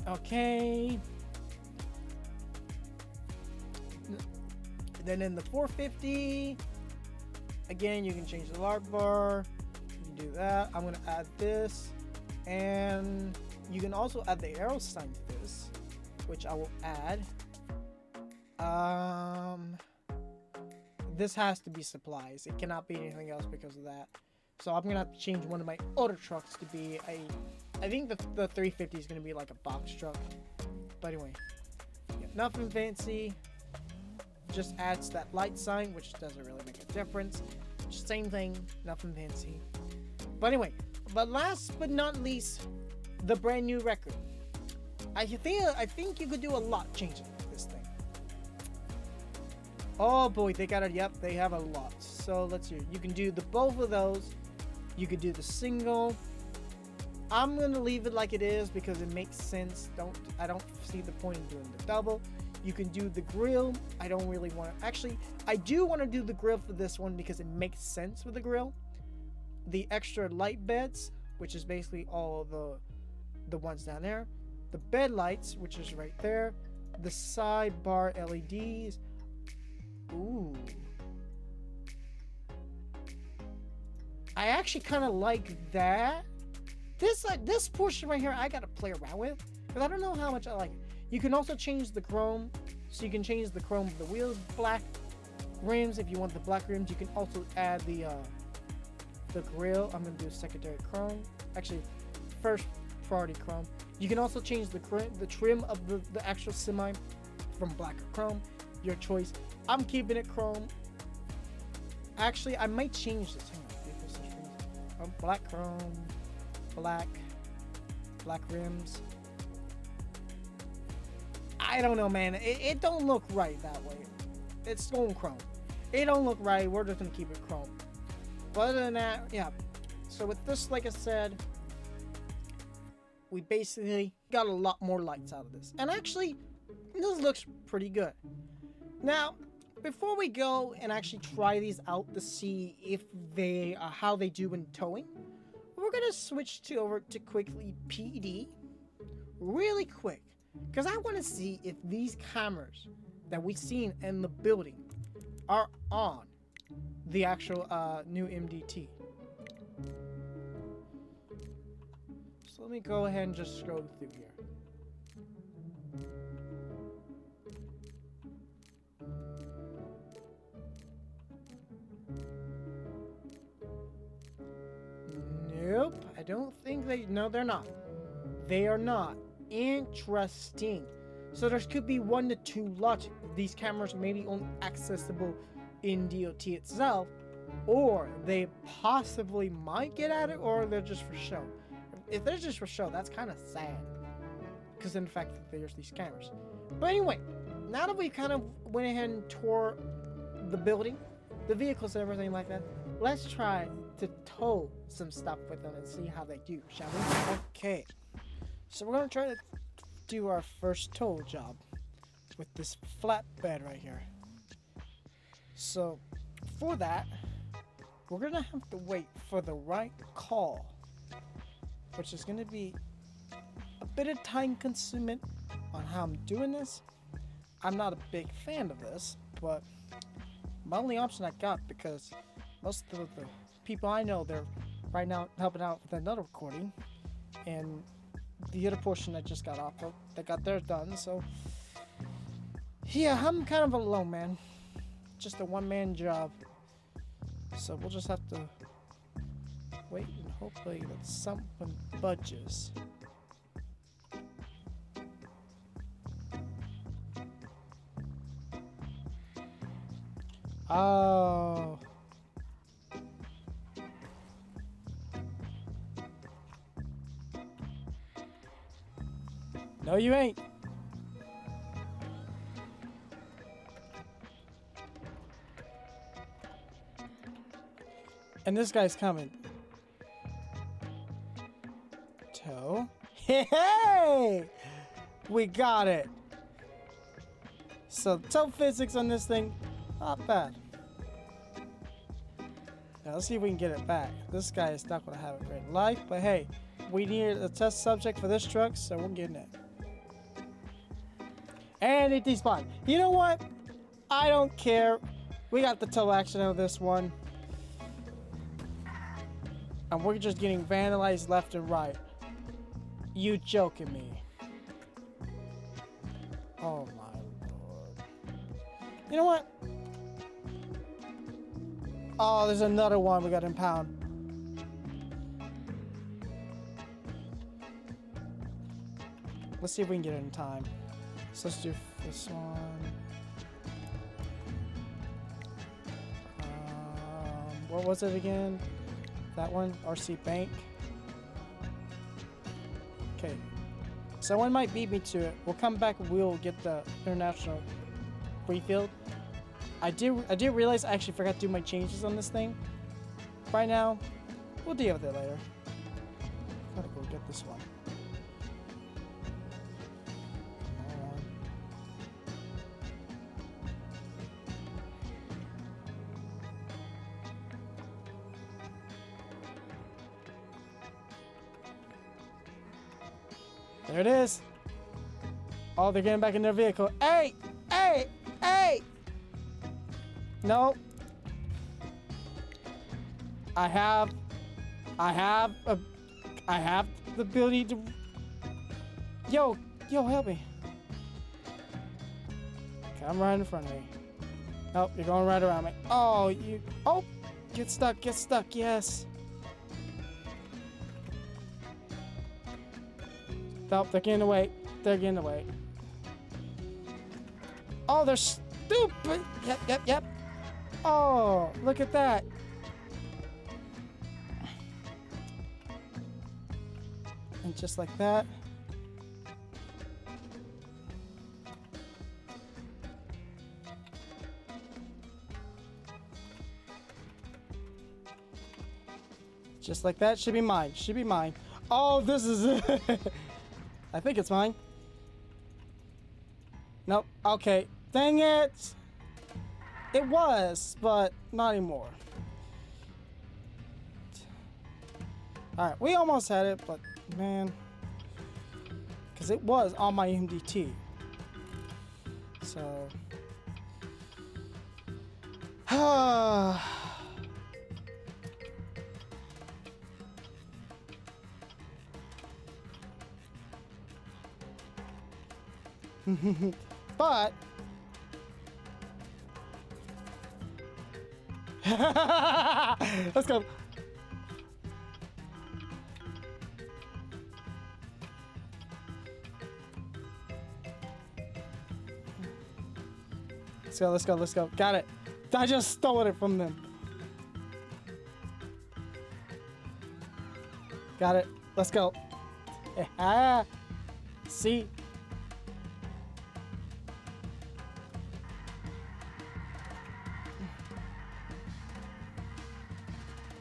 Okay. Then in the 450, again, you can change the light bar. You can do that. I'm gonna add this, and you can also add the arrow sign to this, which I will add. This has to be supplies. It cannot be anything else because of that. So I'm gonna have to change one of my other trucks to be a. I think the 350 is gonna be like a box truck. But anyway, yeah, nothing fancy. Just adds that light sign, which doesn't really make a difference. Just same thing, nothing fancy. But anyway, but last but not least, the brand new record. I think you could do a lot changing this thing. Oh boy, they got it. Yep, they have a lot. So let's see. You can do the both of those. You could do the single. I'm gonna leave it like it is because it makes sense. I don't see the point in doing the double. You can do the grill. I don't really want to. Actually, I do want to do the grill for this one because it makes sense with the grill. The extra light beds, which is basically all the ones down there. The bed lights, which is right there. The sidebar LEDs. Ooh. I actually kind of like that. This portion right here, I gotta play around with because I don't know how much I like it. You can also change the chrome, so you can change the chrome of the wheels, black rims if you want the black rims. You can also add the grill. I'm gonna do secondary chrome. Actually, first priority chrome. You can also change the trim of the actual semi from black or chrome. Your choice. I'm keeping it chrome. Actually, I might change this. Hang on. Black chrome, black rims. I don't know, man. It don't look right that way. It's going chrome. It don't look right. We're just gonna keep it chrome. But other than that, yeah. So with this, like I said, we basically got a lot more lights out of this. And actually, this looks pretty good. Now, before we go and actually try these out to see if they how they do in towing, we're gonna switch over to quickly PD, really quick. Because I want to see if these cameras that we've seen in the building are on. the actual new MDT. So let me go ahead and just scroll through here. Nope, I don't think they... No, they're not. They are not. Interesting. So there could be 1 to 2 logic. These cameras may be only accessible in DOT itself, or they possibly might get at it, or they're just for show. If they're just for show, that's kind of sad. Because in the fact that there's these cameras. But anyway, now that we kind of went ahead and tore the building, the vehicles and everything like that, let's try to tow some stuff with them and see how they do, shall we? Okay. So we're going to try to do our first tow job with this flatbed right here. So for that, we're going to have to wait for the right call, which is going to be a bit of time consuming on how I'm doing this. I'm not a big fan of this, but my only option I got, because most of the people I know, they're right now helping out with another recording, and the other portion I just got off of, they got theirs done. So yeah, I'm kind of alone, man. Just a one-man job. So we'll just have to wait and hopefully that something budges. Oh. No, you ain't. And this guy's coming. Tow. Hey! We got it. So tow physics on this thing, not bad. Now let's see if we can get it back. This guy is not going to have a great life, but hey, we needed a test subject for this truck, so we're getting it. And it despawned. You know what? I don't care. We got the tow action on this one. And we're just getting vandalized left and right. You joking me? Oh my lord. You know what? Oh, there's another one we got to impound. Let's see if we can get it in time. So let's do this one. What was it again? That one? RC Bank. Okay. Someone might beat me to it. We'll come back and we'll get the international refield. I did realize I actually forgot to do my changes on this thing. Right now, we'll deal with it later. Gotta go get this one. There it is. Oh, they're getting back in their vehicle. Hey! Hey! Hey! No. I have the ability to... Yo, help me. Come right in front of me. Nope, you're going right around me. Oh, get stuck, yes. Nope, they're getting away. Oh, they're stupid. Yep. Oh, look at that. And just like that. Just like that. Should be mine. Oh, this is it. I think it's mine. Nope. Okay. Dang it. It was, but not anymore. Alright, we almost had it, but man. Because it was on my MDT. So. But let's go. Let's go, let's go, let's go. Got it. I just stole it from them. Got it. Let's go. Ah. See?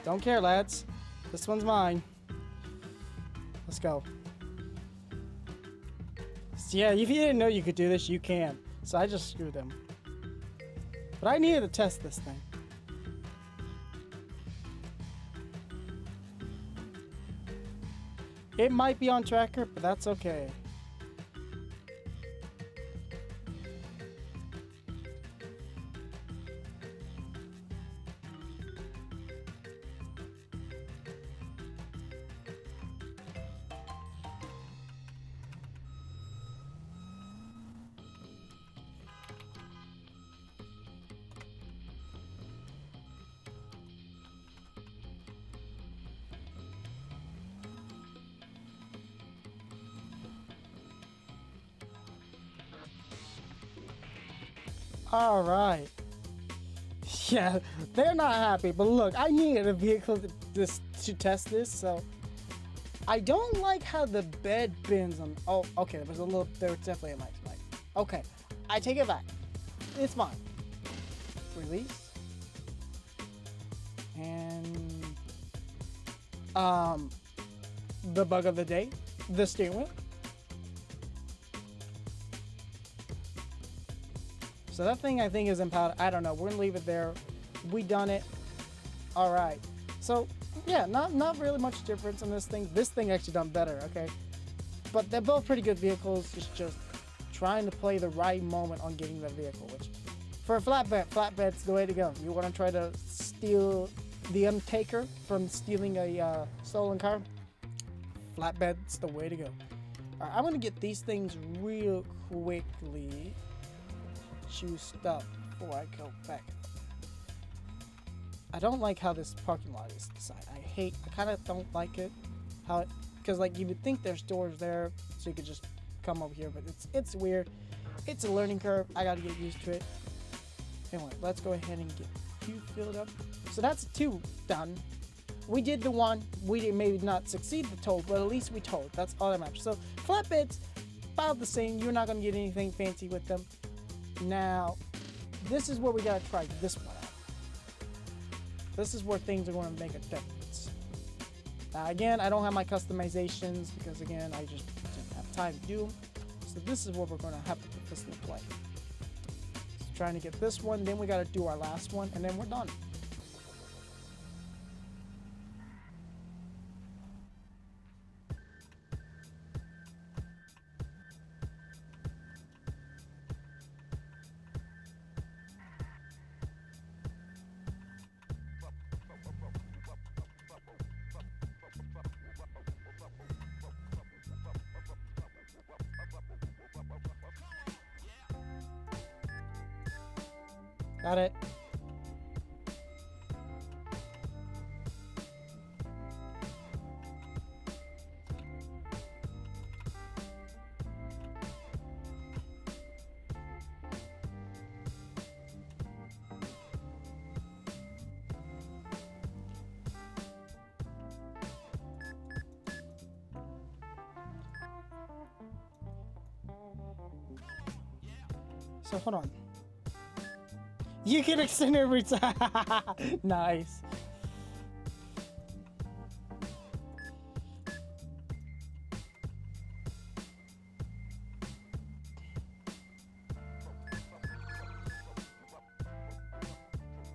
Don't care, lads. This one's mine. Let's go. So yeah, if you didn't know you could do this, you can. So I just screwed them. But I needed to test this thing. It might be on tracker, but that's okay. All right. Yeah, they're not happy, but look, I needed a vehicle to test this, so I don't like how the bed bends on. Oh, okay, there was definitely a mic. Okay, I take it back. It's fine. Release. And the bug of the day, the steering wheel. So that thing I think is impound. I don't know. We're gonna leave it there. We done it. All right. So yeah, not really much difference on this thing. This thing actually done better. Okay, but they're both pretty good vehicles. It's just trying to play the right moment on getting the vehicle. Which for a flatbed's the way to go. You want to try to steal the Undertaker from stealing a stolen car? Flatbed's the way to go. All right, I'm gonna get these things real quickly juiced up before I go back. I don't like how this parking lot is designed. I kind of don't like it. How it, because like you would think there's doors there so you could just come over here, but it's weird. It's a learning curve. I gotta get used to it. Anyway, let's go ahead and get you filled up. So that's 2 done. We did the 1. We did maybe not succeed the toll, but at least we tolled. That's all that matters. So flatbeds, about the same. You're not gonna get anything fancy with them. Now, this is where we gotta try this one out. This is where things are going to make a difference. Now, again, I don't have my customizations because, again, I just didn't have time to do them. So this is where we're going to have to put this into play. So trying to get this one, then we gotta do our last one, and then we're done. Got it. So hold on. You can extend every time. Nice.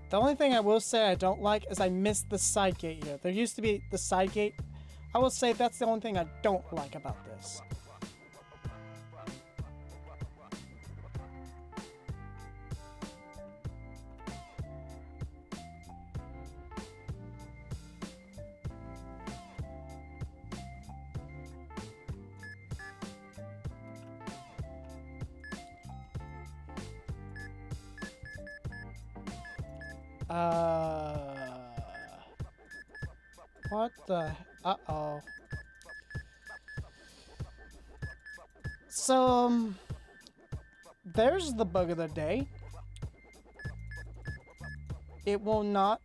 The only thing I will say I don't like is I missed the side gate here. There used to be the side gate. I will say that's the only thing I don't like about this. What the? Uh-oh. So, there's the bug of the day. It will not.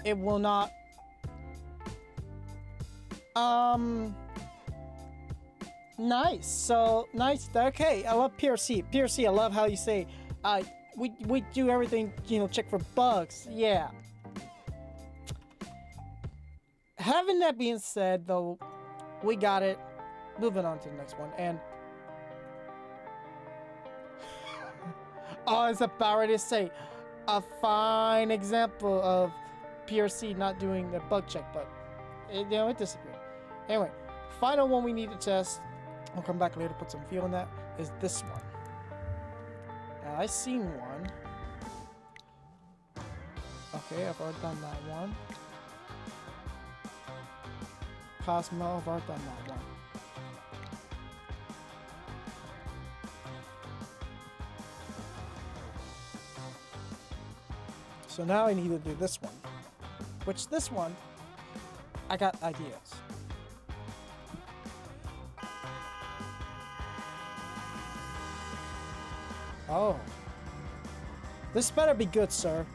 It will not. Nice. So nice. Okay, I love PRC. PRC. I love how you say, we do everything. You know, check for bugs. Yeah. Having that being said, though, we got it. Moving on to the next one, and oh, I was about ready to say a fine example of PRC not doing the bug check, but it disappeared. Anyway, final one we need to test. I'll come back later, put some feel in that. Is this one? Now I seen one. Okay, I've already done that one. Cosmo, I've already done that one. So now I need to do this one. Which this one, I got ideas. Oh. This better be good, sir.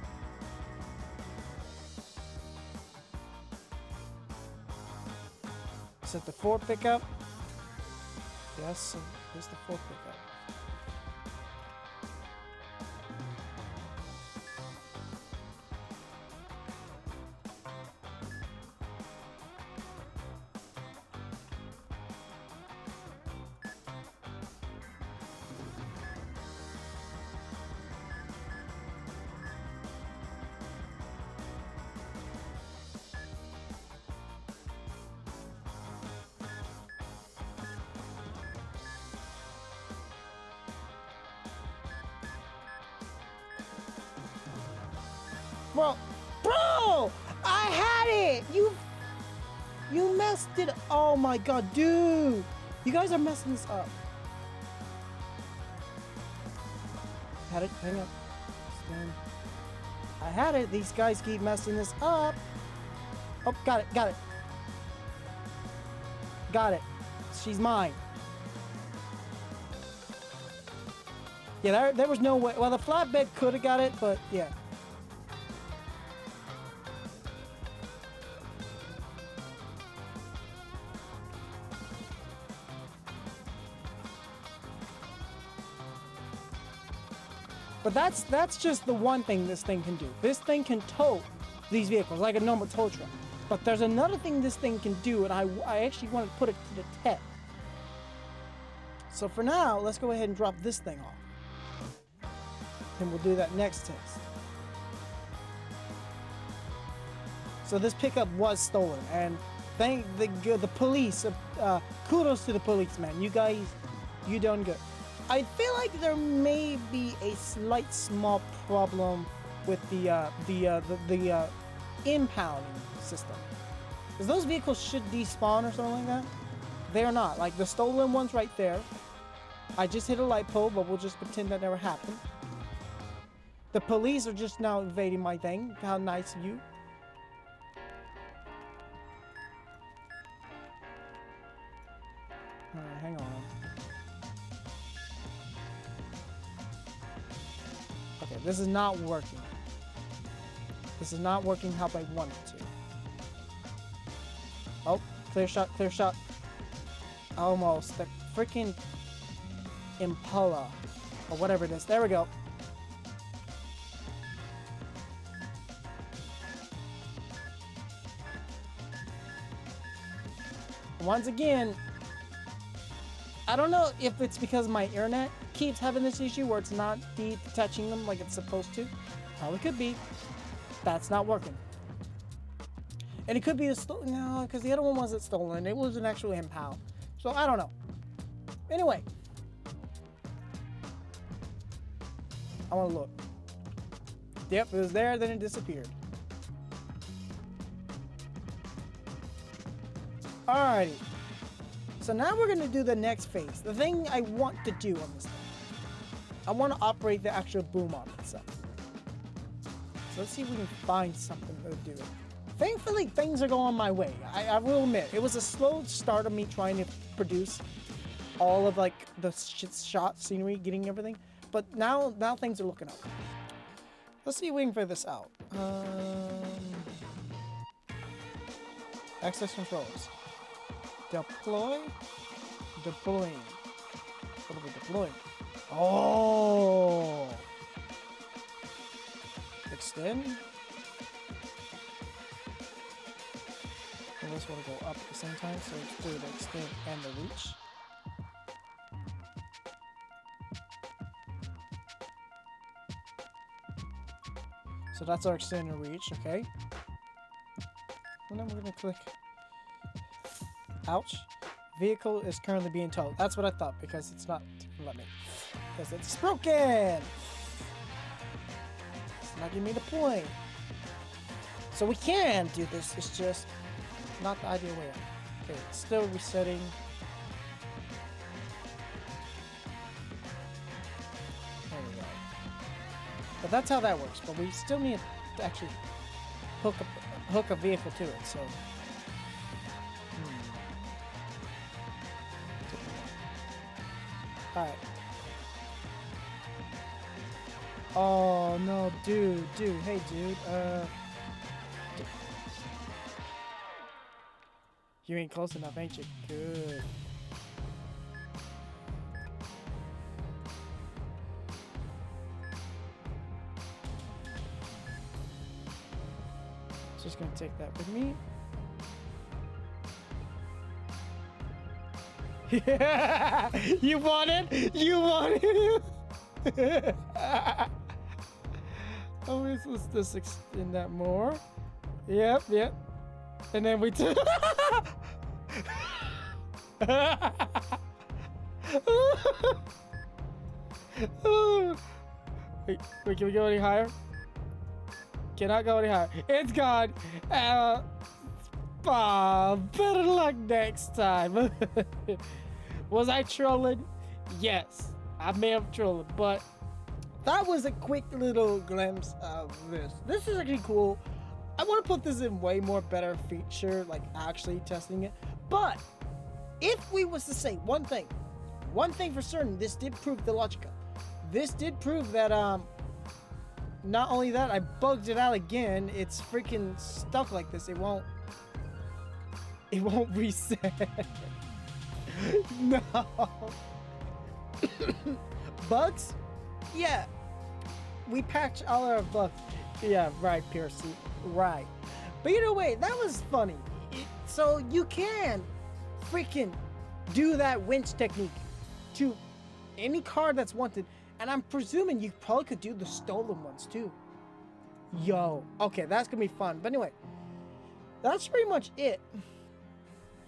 Is it the Ford pickup? Yes, here's the Ford pickup. Bro, I had it. You messed it. Oh my god, dude, you guys are messing this up. Had it. Hang on. I had it. These guys keep messing this up. Oh, got it. Got it. She's mine. Yeah, there was no way. Well, the flatbed could have got it, but yeah. But that's just the one thing this thing can do. This thing can tow these vehicles like a normal tow truck. But there's another thing this thing can do, and I actually want to put it to the test. So for now, let's go ahead and drop this thing off. And we'll do that next test. So this pickup was stolen, and thank the police. Kudos to the policeman. You guys, you done good. I feel like there may be a slight small problem with the impounding system. Because those vehicles should despawn or something like that. They are not. Like the stolen one's right there. I just hit a light pole, but we'll just pretend that never happened. The police are just now invading my thing. How nice of you. Alright, hang on. Okay, this is not working. This is not working how I want it to. Oh, clear shot, clear shot. Almost. The freaking Impala. Or whatever it is. There we go. Once again, I don't know if it's because my internet keeps having this issue where it's not detaching them like it's supposed to. Probably could be. That's not working. And it could be a stolen. No, because the other one wasn't stolen. It was an actual impound. So I don't know. Anyway. I want to look. Yep, it was there, then it disappeared. Alrighty. So now we're gonna do the next phase. The thing I want to do on this thing. I want to operate the actual boom on itself. So let's see if we can find something to do it. Thankfully, things are going my way. I will admit, it was a slow start of me trying to produce all of like the shot scenery, getting everything. But now things are looking up. Let's see if we can figure this out. Access controls. Deploy. Deploying. What are we deploying? Oh! Extend. And this will go up at the same time, so let's do the extend and the reach. So that's our extend and reach, okay? And then we're gonna click. Ouch. Vehicle is currently being towed. That's what I thought, because it's not. Let me. Because it's broken! It's not giving me the point. So we can do this, it's just not the ideal way. Okay, it's still resetting. There we go. But that's how that works, but we still need to actually hook a vehicle to it, so. Alright. Oh no, dude, hey dude, you ain't close enough, ain't you? Good. Just gonna take that with me. Yeah, you want it? You want it? Oh, let's just extend that more. Yep. And then we wait, can we go any higher? Cannot go any higher. It's gone. Better luck next time. Was I trolling? Yes, I may have trolled, but that was a quick little glimpse of this. This is actually cool. I want to put this in way more better feature, like actually testing it. But if we was to say one thing for certain, this did prove the logic. This did prove that not only that, I bugged it out again. It's freaking stuck like this. It won't reset. No. Bugs? Yeah. We patch all our bugs. Yeah, right, Piercy. Right. But you know, wait, that was funny. So you can freaking do that winch technique to any car that's wanted. And I'm presuming you probably could do the stolen ones too. Yo. Okay, that's gonna be fun. But anyway, that's pretty much it.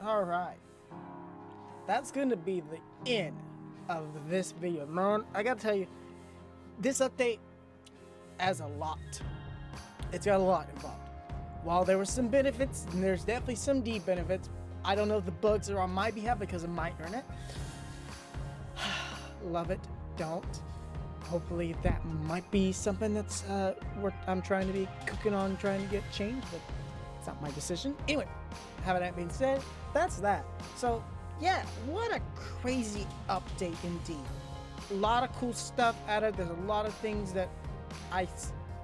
Alright. That's gonna be the end of this video. Man, I gotta tell you, this update has a lot. It's got a lot involved. While there were some benefits, and there's definitely some benefits, I don't know if the bugs are on my behalf because of my internet. Love it, don't. Hopefully that might be something that's what I'm trying to be cooking on, trying to get changed, but it's not my decision. Anyway, having that being said, that's that. So yeah, what a crazy update indeed. A lot of cool stuff added. There's a lot of things that I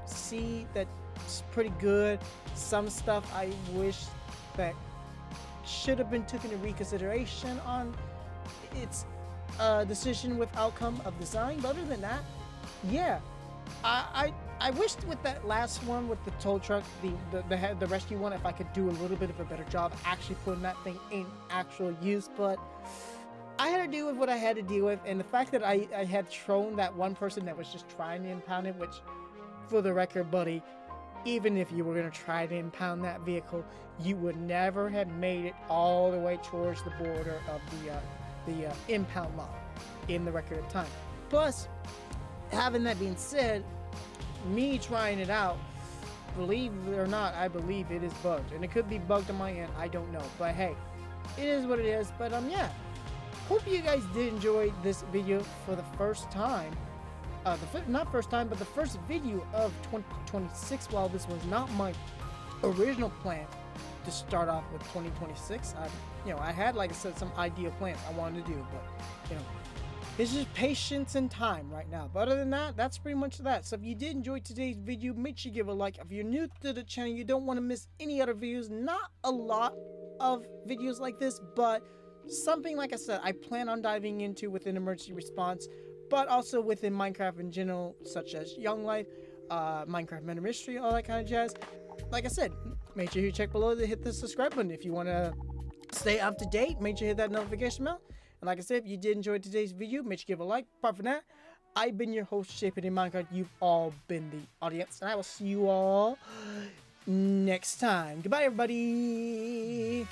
see that's pretty good. Some stuff I wish that should have been taken into reconsideration on its decision with outcome of design. But other than that, yeah, I wished with that last one with the tow truck, the rescue one, if I could do a little bit of a better job actually putting that thing in actual use. But I had to deal with what I had to deal with, and the fact that I had thrown that one person that was just trying to impound it, which, for the record, buddy, even if you were going to try to impound that vehicle, you would never have made it all the way towards the border of the impound lot in the record of time. Plus, having that being said, me trying it out, believe it or not, I believe it is bugged. And it could be bugged on my end, I don't know. But hey, it is what it is. But yeah, hope you guys did enjoy this video for the first time. Not first time, but the first video of 2026. While this was not my original plan to start off with 2026, I had, like I said, some ideal plans I wanted to do, but it's just patience and time right now. But other than that, that's pretty much that. So if you did enjoy today's video, make sure you give a like. If you're new to the channel, you don't want to miss any other videos. Not a lot of videos like this, but something, like I said, I plan on diving into within emergency response, but also within Minecraft in general, such as Young Life, Minecraft Murder Mystery, all that kind of jazz. Like I said, make sure you check below to hit the subscribe button if you want to stay up to date. Make sure you hit that notification bell. And like I said, if you did enjoy today's video, make sure you give a like. Apart from that, I've been your host, Jpdminecart. You've all been the audience, and I will see you all next time. Goodbye, everybody.